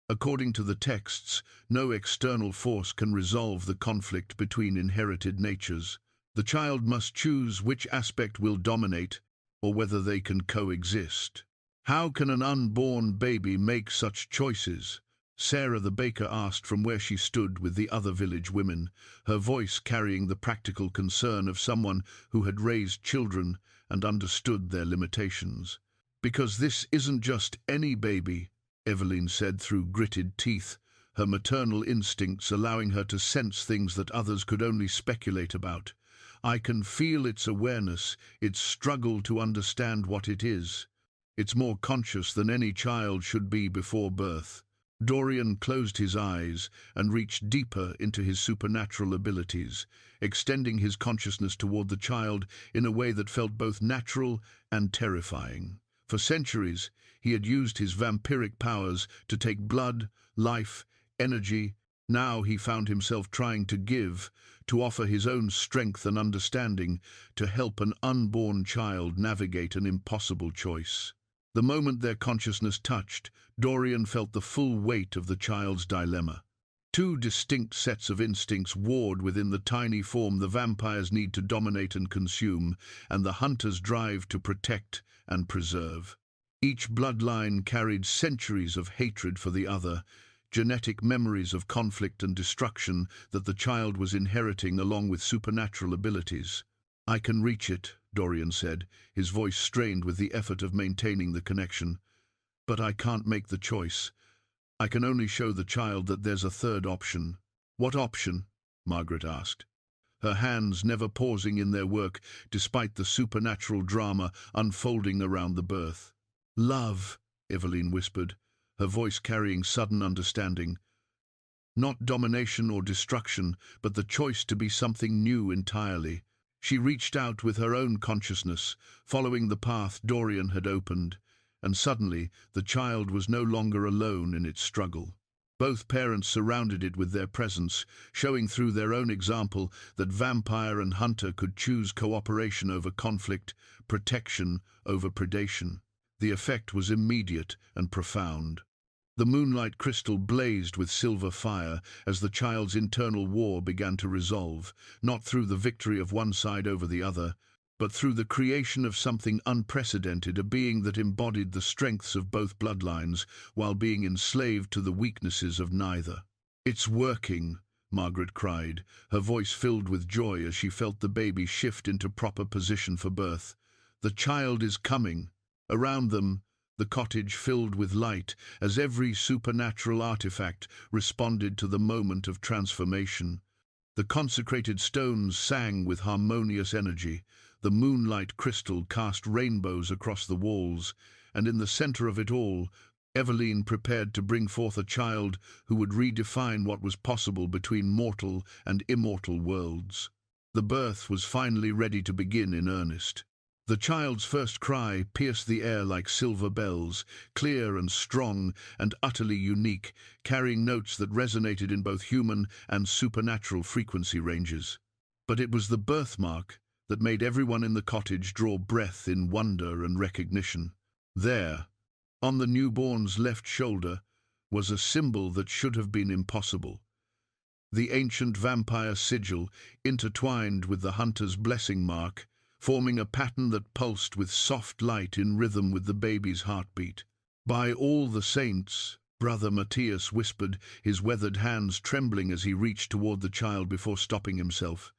"According to the texts, no external force can resolve the conflict between inherited natures. The child must choose which aspect will dominate, or whether they can coexist." "How can an unborn baby make such choices?" Sarah the baker asked from where she stood with the other village women, her voice carrying the practical concern of someone who had raised children and understood their limitations. "Because this isn't just any baby," Evelyne said through gritted teeth, her maternal instincts allowing her to sense things that others could only speculate about. "I can feel its awareness, its struggle to understand what it is. It's more conscious than any child should be before birth." Dorian closed his eyes and reached deeper into his supernatural abilities, extending his consciousness toward the child in a way that felt both natural and terrifying. For centuries, he had used his vampiric powers to take blood, life, energy. Now he found himself trying to give, to offer his own strength and understanding, to help an unborn child navigate an impossible choice. The moment their consciousness touched, Dorian felt the full weight of the child's dilemma. Two distinct sets of instincts warred within the tiny form the vampires need to dominate and consume, and the hunter's drive to protect and preserve. Each bloodline carried centuries of hatred for the other, genetic memories of conflict and destruction that the child was inheriting along with supernatural abilities. "I can reach it," Dorian said, his voice strained with the effort of maintaining the connection. "But I can't make the choice. I can only show the child that there's a third option." "What option?" Margaret asked, her hands never pausing in their work despite the supernatural drama unfolding around the birth. "Love," Evelyne whispered, her voice carrying sudden understanding. "Not domination or destruction, but the choice to be something new entirely." She reached out with her own consciousness, following the path Dorian had opened, and suddenly the child was no longer alone in its struggle. Both parents surrounded it with their presence, showing through their own example that vampire and hunter could choose cooperation over conflict, protection over predation. The effect was immediate and profound. The moonlight crystal blazed with silver fire as the child's internal war began to resolve, not through the victory of one side over the other, but through the creation of something unprecedented, a being that embodied the strengths of both bloodlines while being enslaved to the weaknesses of neither. "It's working," Margaret cried, her voice filled with joy as she felt the baby shift into proper position for birth. "The child is coming." Around them, the cottage filled with light as every supernatural artifact responded to the moment of transformation. The consecrated stones sang with harmonious energy. The moonlight crystal cast rainbows across the walls, and in the center of it all, Evelyne prepared to bring forth a child who would redefine what was possible between mortal and immortal worlds. The birth was finally ready to begin in earnest. The child's first cry pierced the air like silver bells, clear and strong and utterly unique, carrying notes that resonated in both human and supernatural frequency ranges. But it was the birthmark that made everyone in the cottage draw breath in wonder and recognition. There, on the newborn's left shoulder, was a symbol that should have been impossible. The ancient vampire sigil, intertwined with the hunter's blessing mark, forming a pattern that pulsed with soft light in rhythm with the baby's heartbeat. "By all the saints," Brother Matthias whispered, his weathered hands trembling as he reached toward the child before stopping himself.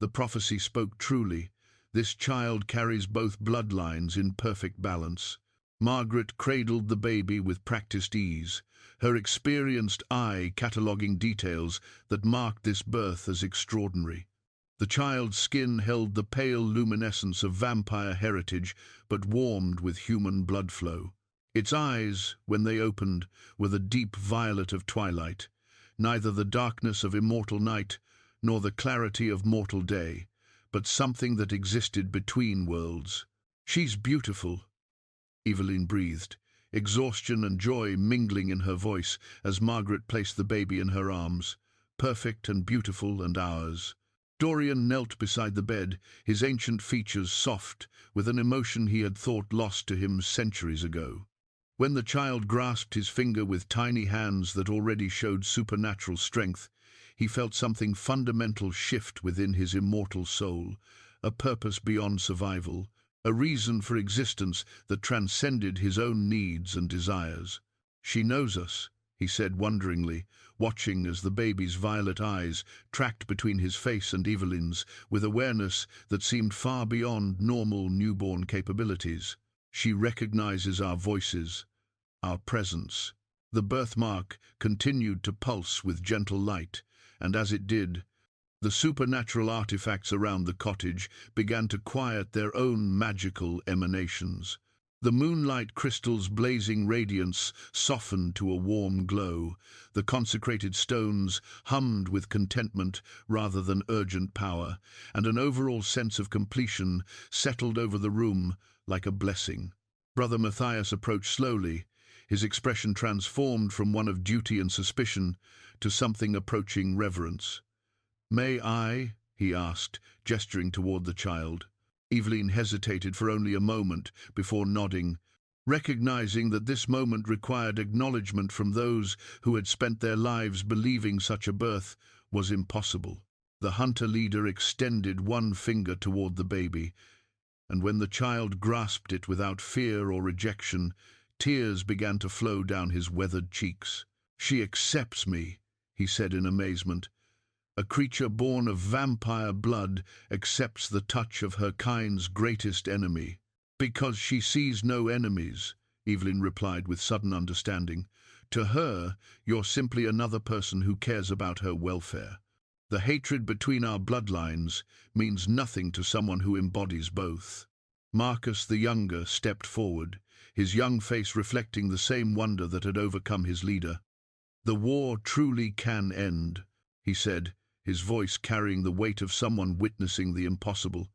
The prophecy spoke truly. This child carries both bloodlines in perfect balance. Margaret cradled the baby with practiced ease, her experienced eye cataloguing details that marked this birth as extraordinary. The child's skin held the pale luminescence of vampire heritage, but warmed with human blood flow. Its eyes, when they opened, were the deep violet of twilight, neither the darkness of immortal night nor the clarity of mortal day, but something that existed between worlds. "She's beautiful," Evelyne breathed, exhaustion and joy mingling in her voice as Margaret placed the baby in her arms. "Perfect and beautiful and ours." Dorian knelt beside the bed, his ancient features soft, with an emotion he had thought lost to him centuries ago. When the child grasped his finger with tiny hands that already showed supernatural strength, he felt something fundamental shift within his immortal soul, a purpose beyond survival, a reason for existence that transcended his own needs and desires. "She knows us," he said wonderingly, watching as the baby's violet eyes tracked between his face and Evelyne's with awareness that seemed far beyond normal newborn capabilities. "She recognizes our voices, our presence." The birthmark continued to pulse with gentle light, and as it did, the supernatural artifacts around the cottage began to quiet their own magical emanations. The moonlight crystal's blazing radiance softened to a warm glow. The consecrated stones hummed with contentment rather than urgent power, and an overall sense of completion settled over the room like a blessing. Brother Matthias approached slowly, his expression transformed from one of duty and suspicion to something approaching reverence. "May I?" he asked, gesturing toward the child. Evelyne hesitated for only a moment before nodding, recognizing that this moment required acknowledgement from those who had spent their lives believing such a birth was impossible. The hunter leader extended one finger toward the baby, and when the child grasped it without fear or rejection, tears began to flow down his weathered cheeks. "She accepts me," he said in amazement. "A creature born of vampire blood accepts the touch of her kind's greatest enemy." "Because she sees no enemies," Evelyne replied with sudden understanding. "To her, you're simply another person who cares about her welfare. The hatred between our bloodlines means nothing to someone who embodies both." Marcus the Younger stepped forward, his young face reflecting the same wonder that had overcome his leader. "The war truly can end," he said, his voice carrying the weight of someone witnessing the impossible.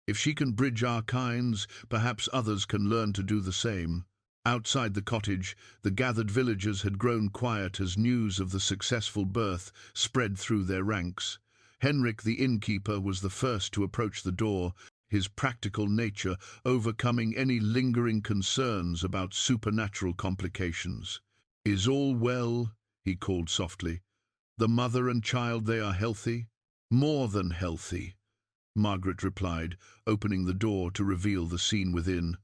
"If she can bridge our kinds, perhaps others can learn to do the same." Outside the cottage, the gathered villagers had grown quiet as news of the successful birth spread through their ranks. Henrik the innkeeper was the first to approach the door, his practical nature overcoming any lingering concerns about supernatural complications. "Is all well?" he called softly. "The mother and child, they are healthy?" "More than healthy," Margaret replied, opening the door to reveal the scene within.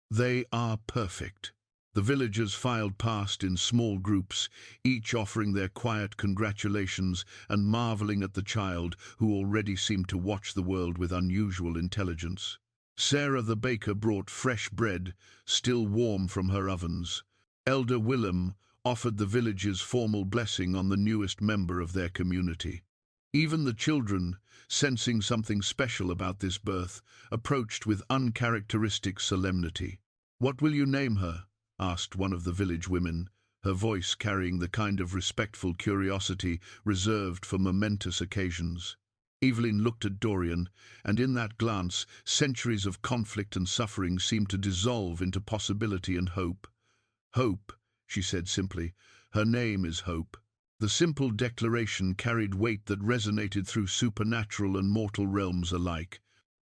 "They are perfect." The villagers filed past in small groups, each offering their quiet congratulations and marveling at the child, who already seemed to watch the world with unusual intelligence. Sarah the baker brought fresh bread, still warm from her ovens. Elder Willem offered the villagers formal blessing on the newest member of their community. Even the children, sensing something special about this birth, approached with uncharacteristic solemnity. "What will you name her?" asked one of the village women, her voice carrying the kind of respectful curiosity reserved for momentous occasions. Evelyne looked at Dorian, and in that glance, centuries of conflict and suffering seemed to dissolve into possibility and hope. "Hope," she said simply. "Her name is Hope." The simple declaration carried weight that resonated through supernatural and mortal realms alike.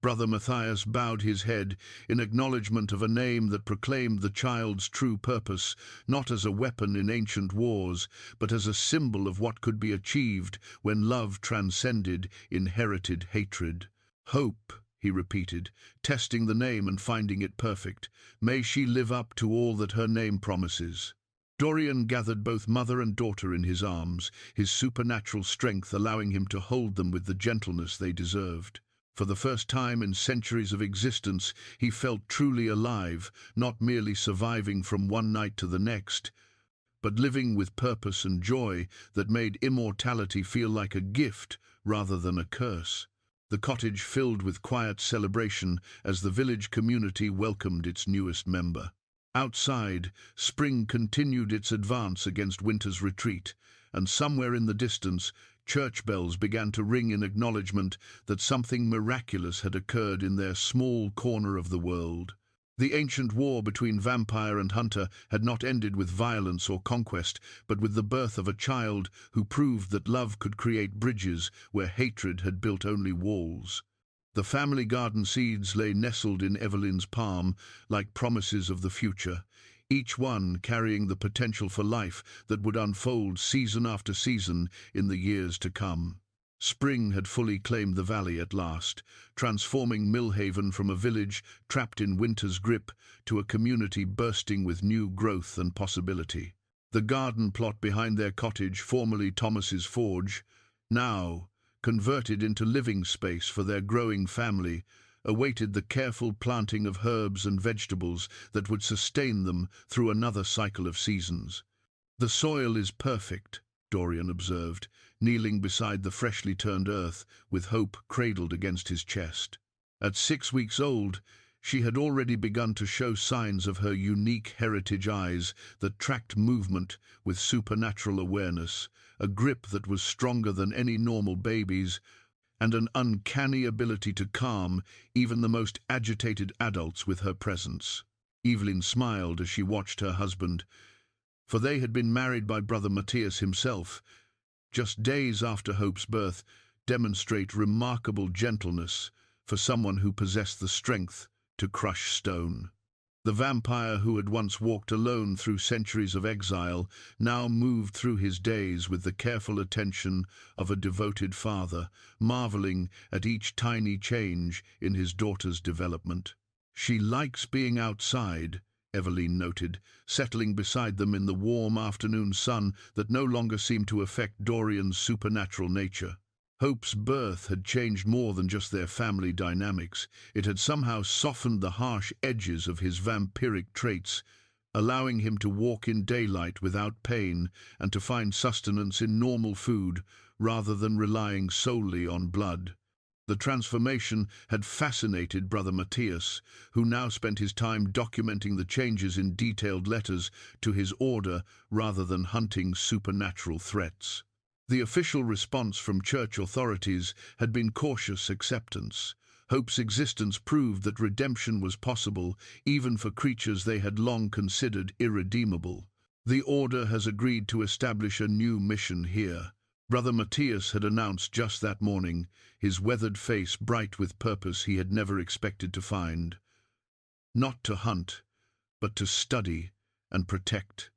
Brother Matthias bowed his head in acknowledgement of a name that proclaimed the child's true purpose, not as a weapon in ancient wars, but as a symbol of what could be achieved when love transcended inherited hatred. "Hope," he repeated, testing the name and finding it perfect. "May she live up to all that her name promises." Dorian gathered both mother and daughter in his arms, his supernatural strength allowing him to hold them with the gentleness they deserved. For the first time in centuries of existence, he felt truly alive, not merely surviving from one night to the next, but living with purpose and joy that made immortality feel like a gift rather than a curse. The cottage filled with quiet celebration as the village community welcomed its newest member. Outside, spring continued its advance against winter's retreat, and somewhere in the distance, church bells began to ring in acknowledgement that something miraculous had occurred in their small corner of the world. The ancient war between vampire and hunter had not ended with violence or conquest, but with the birth of a child who proved that love could create bridges where hatred had built only walls. The family garden seeds lay nestled in Evelyne's palm like promises of the future, each one carrying the potential for life that would unfold season after season in the years to come. Spring had fully claimed the valley at last, transforming Millhaven from a village trapped in winter's grip to a community bursting with new growth and possibility. The garden plot behind their cottage, formerly Thomas's forge, now converted into living space for their growing family, awaited the careful planting of herbs and vegetables that would sustain them through another cycle of seasons. "The soil is perfect," Dorian observed, kneeling beside the freshly turned earth, with hope cradled against his chest. At 6 weeks old, she had already begun to show signs of her unique heritage eyes that tracked movement with supernatural awareness, a grip that was stronger than any normal baby's, and an uncanny ability to calm even the most agitated adults with her presence. Evelyne smiled as she watched her husband, for they had been married by Brother Matthias himself, just days after Hope's birth, demonstrate remarkable gentleness for someone who possessed the strength to crush stone. The vampire who had once walked alone through centuries of exile now moved through his days with the careful attention of a devoted father, marveling at each tiny change in his daughter's development. "She likes being outside," Evelyne noted, settling beside them in the warm afternoon sun that no longer seemed to affect Dorian's supernatural nature. Hope's birth had changed more than just their family dynamics. It had somehow softened the harsh edges of his vampiric traits, allowing him to walk in daylight without pain and to find sustenance in normal food rather than relying solely on blood. The transformation had fascinated Brother Matthias, who now spent his time documenting the changes in detailed letters to his order rather than hunting supernatural threats. The official response from church authorities had been cautious acceptance. Hope's existence proved that redemption was possible, even for creatures they had long considered irredeemable. The Order has agreed to establish a new mission here. Brother Matthias had announced just that morning, his weathered face bright with purpose he had never expected to find. Not to hunt, but to study and protect.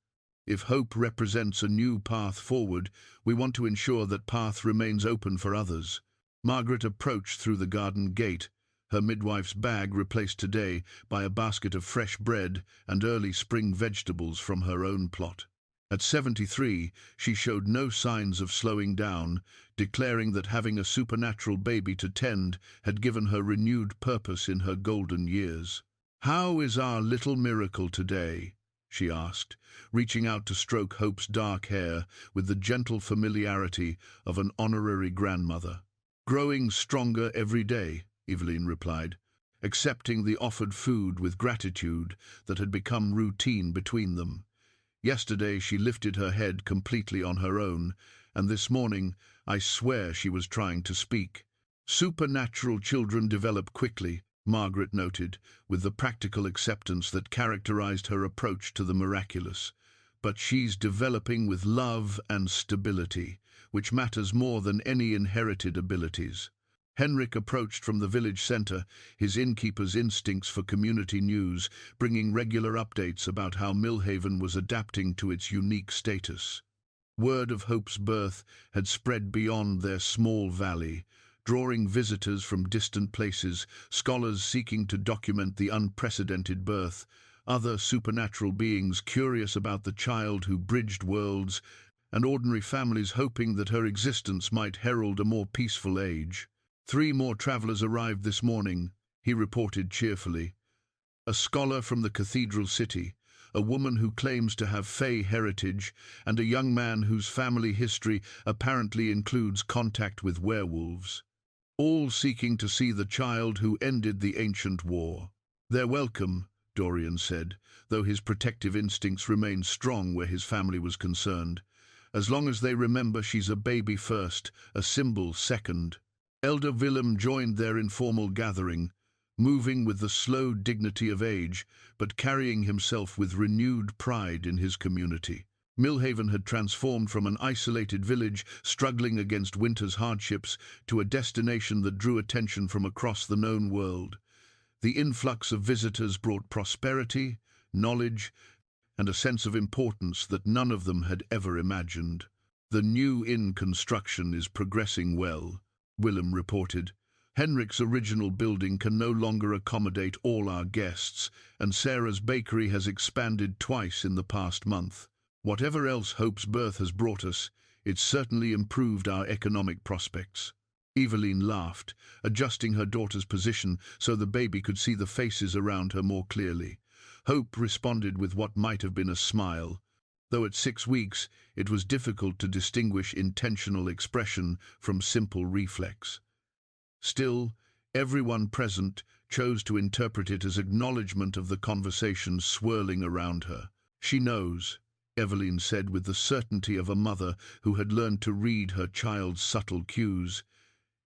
If hope represents a new path forward, we want to ensure that path remains open for others. Margaret approached through the garden gate, her midwife's bag replaced today by a basket of fresh bread and early spring vegetables from her own plot. At 73, she showed no signs of slowing down, declaring that having a supernatural baby to tend had given her renewed purpose in her golden years. "How is our little miracle today?" she asked, reaching out to stroke Hope's dark hair with the gentle familiarity of an honorary grandmother. "Growing stronger every day," Evelyne replied, accepting the offered food with gratitude that had become routine between them. Yesterday she lifted her head completely on her own, and this morning I swear she was trying to speak. "Supernatural children develop quickly," Margaret noted, with the practical acceptance that characterized her approach to the miraculous. "But she's developing with love and stability, which matters more than any inherited abilities." Henrik approached from the village centre, his innkeeper's instincts for community news, bringing regular updates about how Millhaven was adapting to its unique status. Word of Hope's birth had spread beyond their small valley, drawing visitors from distant places, scholars seeking to document the unprecedented birth, other supernatural beings curious about the child who bridged worlds, and ordinary families hoping that her existence might herald a more peaceful age. 3 more travellers arrived this morning, he reported cheerfully. A scholar from the cathedral city, a woman who claims to have Fey heritage, and a young man whose family history apparently includes contact with werewolves. All seeking to see the child who ended the ancient war. "They're welcome," Dorian said, though his protective instincts remained strong where his family was concerned. "As long as they remember she's a baby first, a symbol second." Elder Willem joined their informal gathering, moving with the slow dignity of age, but carrying himself with renewed pride in his community. Millhaven had transformed from an isolated village struggling against winter's hardships to a destination that drew attention from across the known world. The influx of visitors brought prosperity, knowledge, and a sense of importance that none of them had ever imagined. "The new inn construction is progressing well," Willem reported. "Henrik's original building can no longer accommodate all our guests, and Sarah's bakery has expanded twice in the past month. Whatever else Hope's birth has brought us, it's certainly improved our economic prospects." Evelyne laughed, adjusting her daughter's position so the baby could see the faces around her more clearly. Hope responded with what might have been a smile, though at 6 weeks it was difficult to distinguish intentional expression from simple reflex. Still, everyone present chose to interpret it as acknowledgement of the conversation swirling around her. "She knows," Evelyne said with the certainty of a mother who had learned to read her child's subtle cues.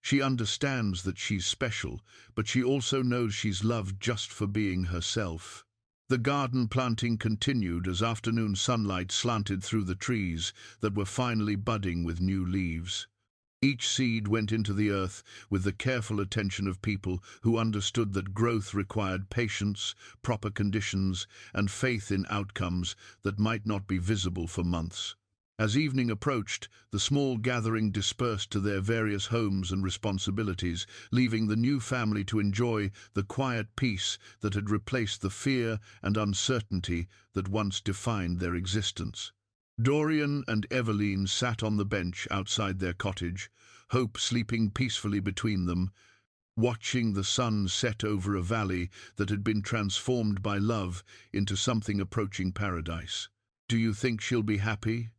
"She understands that she's special, but she also knows she's loved just for being herself." The garden planting continued as afternoon sunlight slanted through the trees that were finally budding with new leaves. Each seed went into the earth with the careful attention of people who understood that growth required patience, proper conditions, and faith in outcomes that might not be visible for months. As evening approached, the small gathering dispersed to their various homes and responsibilities, leaving the new family to enjoy the quiet peace that had replaced the fear and uncertainty that once defined their existence. Dorian and Evelyne sat on the bench outside their cottage, Hope sleeping peacefully between them, watching the sun set over a valley that had been transformed by love into something approaching paradise. "Do you think she'll be happy?"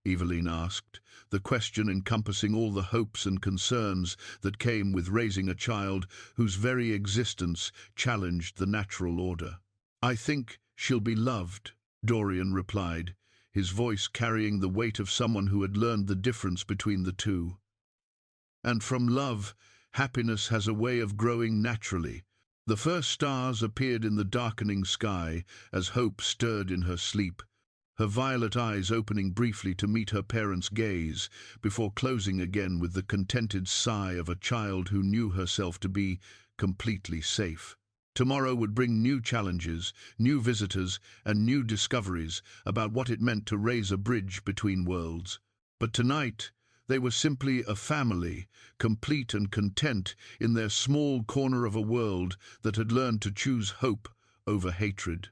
Evelyne asked, the question encompassing all the hopes and concerns that came with raising a child whose very existence challenged the natural order. "I think she'll be loved," Dorian replied, his voice carrying the weight of someone who had learned the difference between the two. "And from love Happiness has a way of growing naturally. The first stars appeared in the darkening sky as hope stirred in her sleep, her violet eyes opening briefly to meet her parents' gaze, before closing again with the contented sigh of a child who knew herself to be completely safe. Tomorrow would bring new challenges, new visitors, and new discoveries about what it meant to raise a bridge between worlds. But tonight, they were simply a family, complete and content in their small corner of a world that had learned to choose hope over hatred.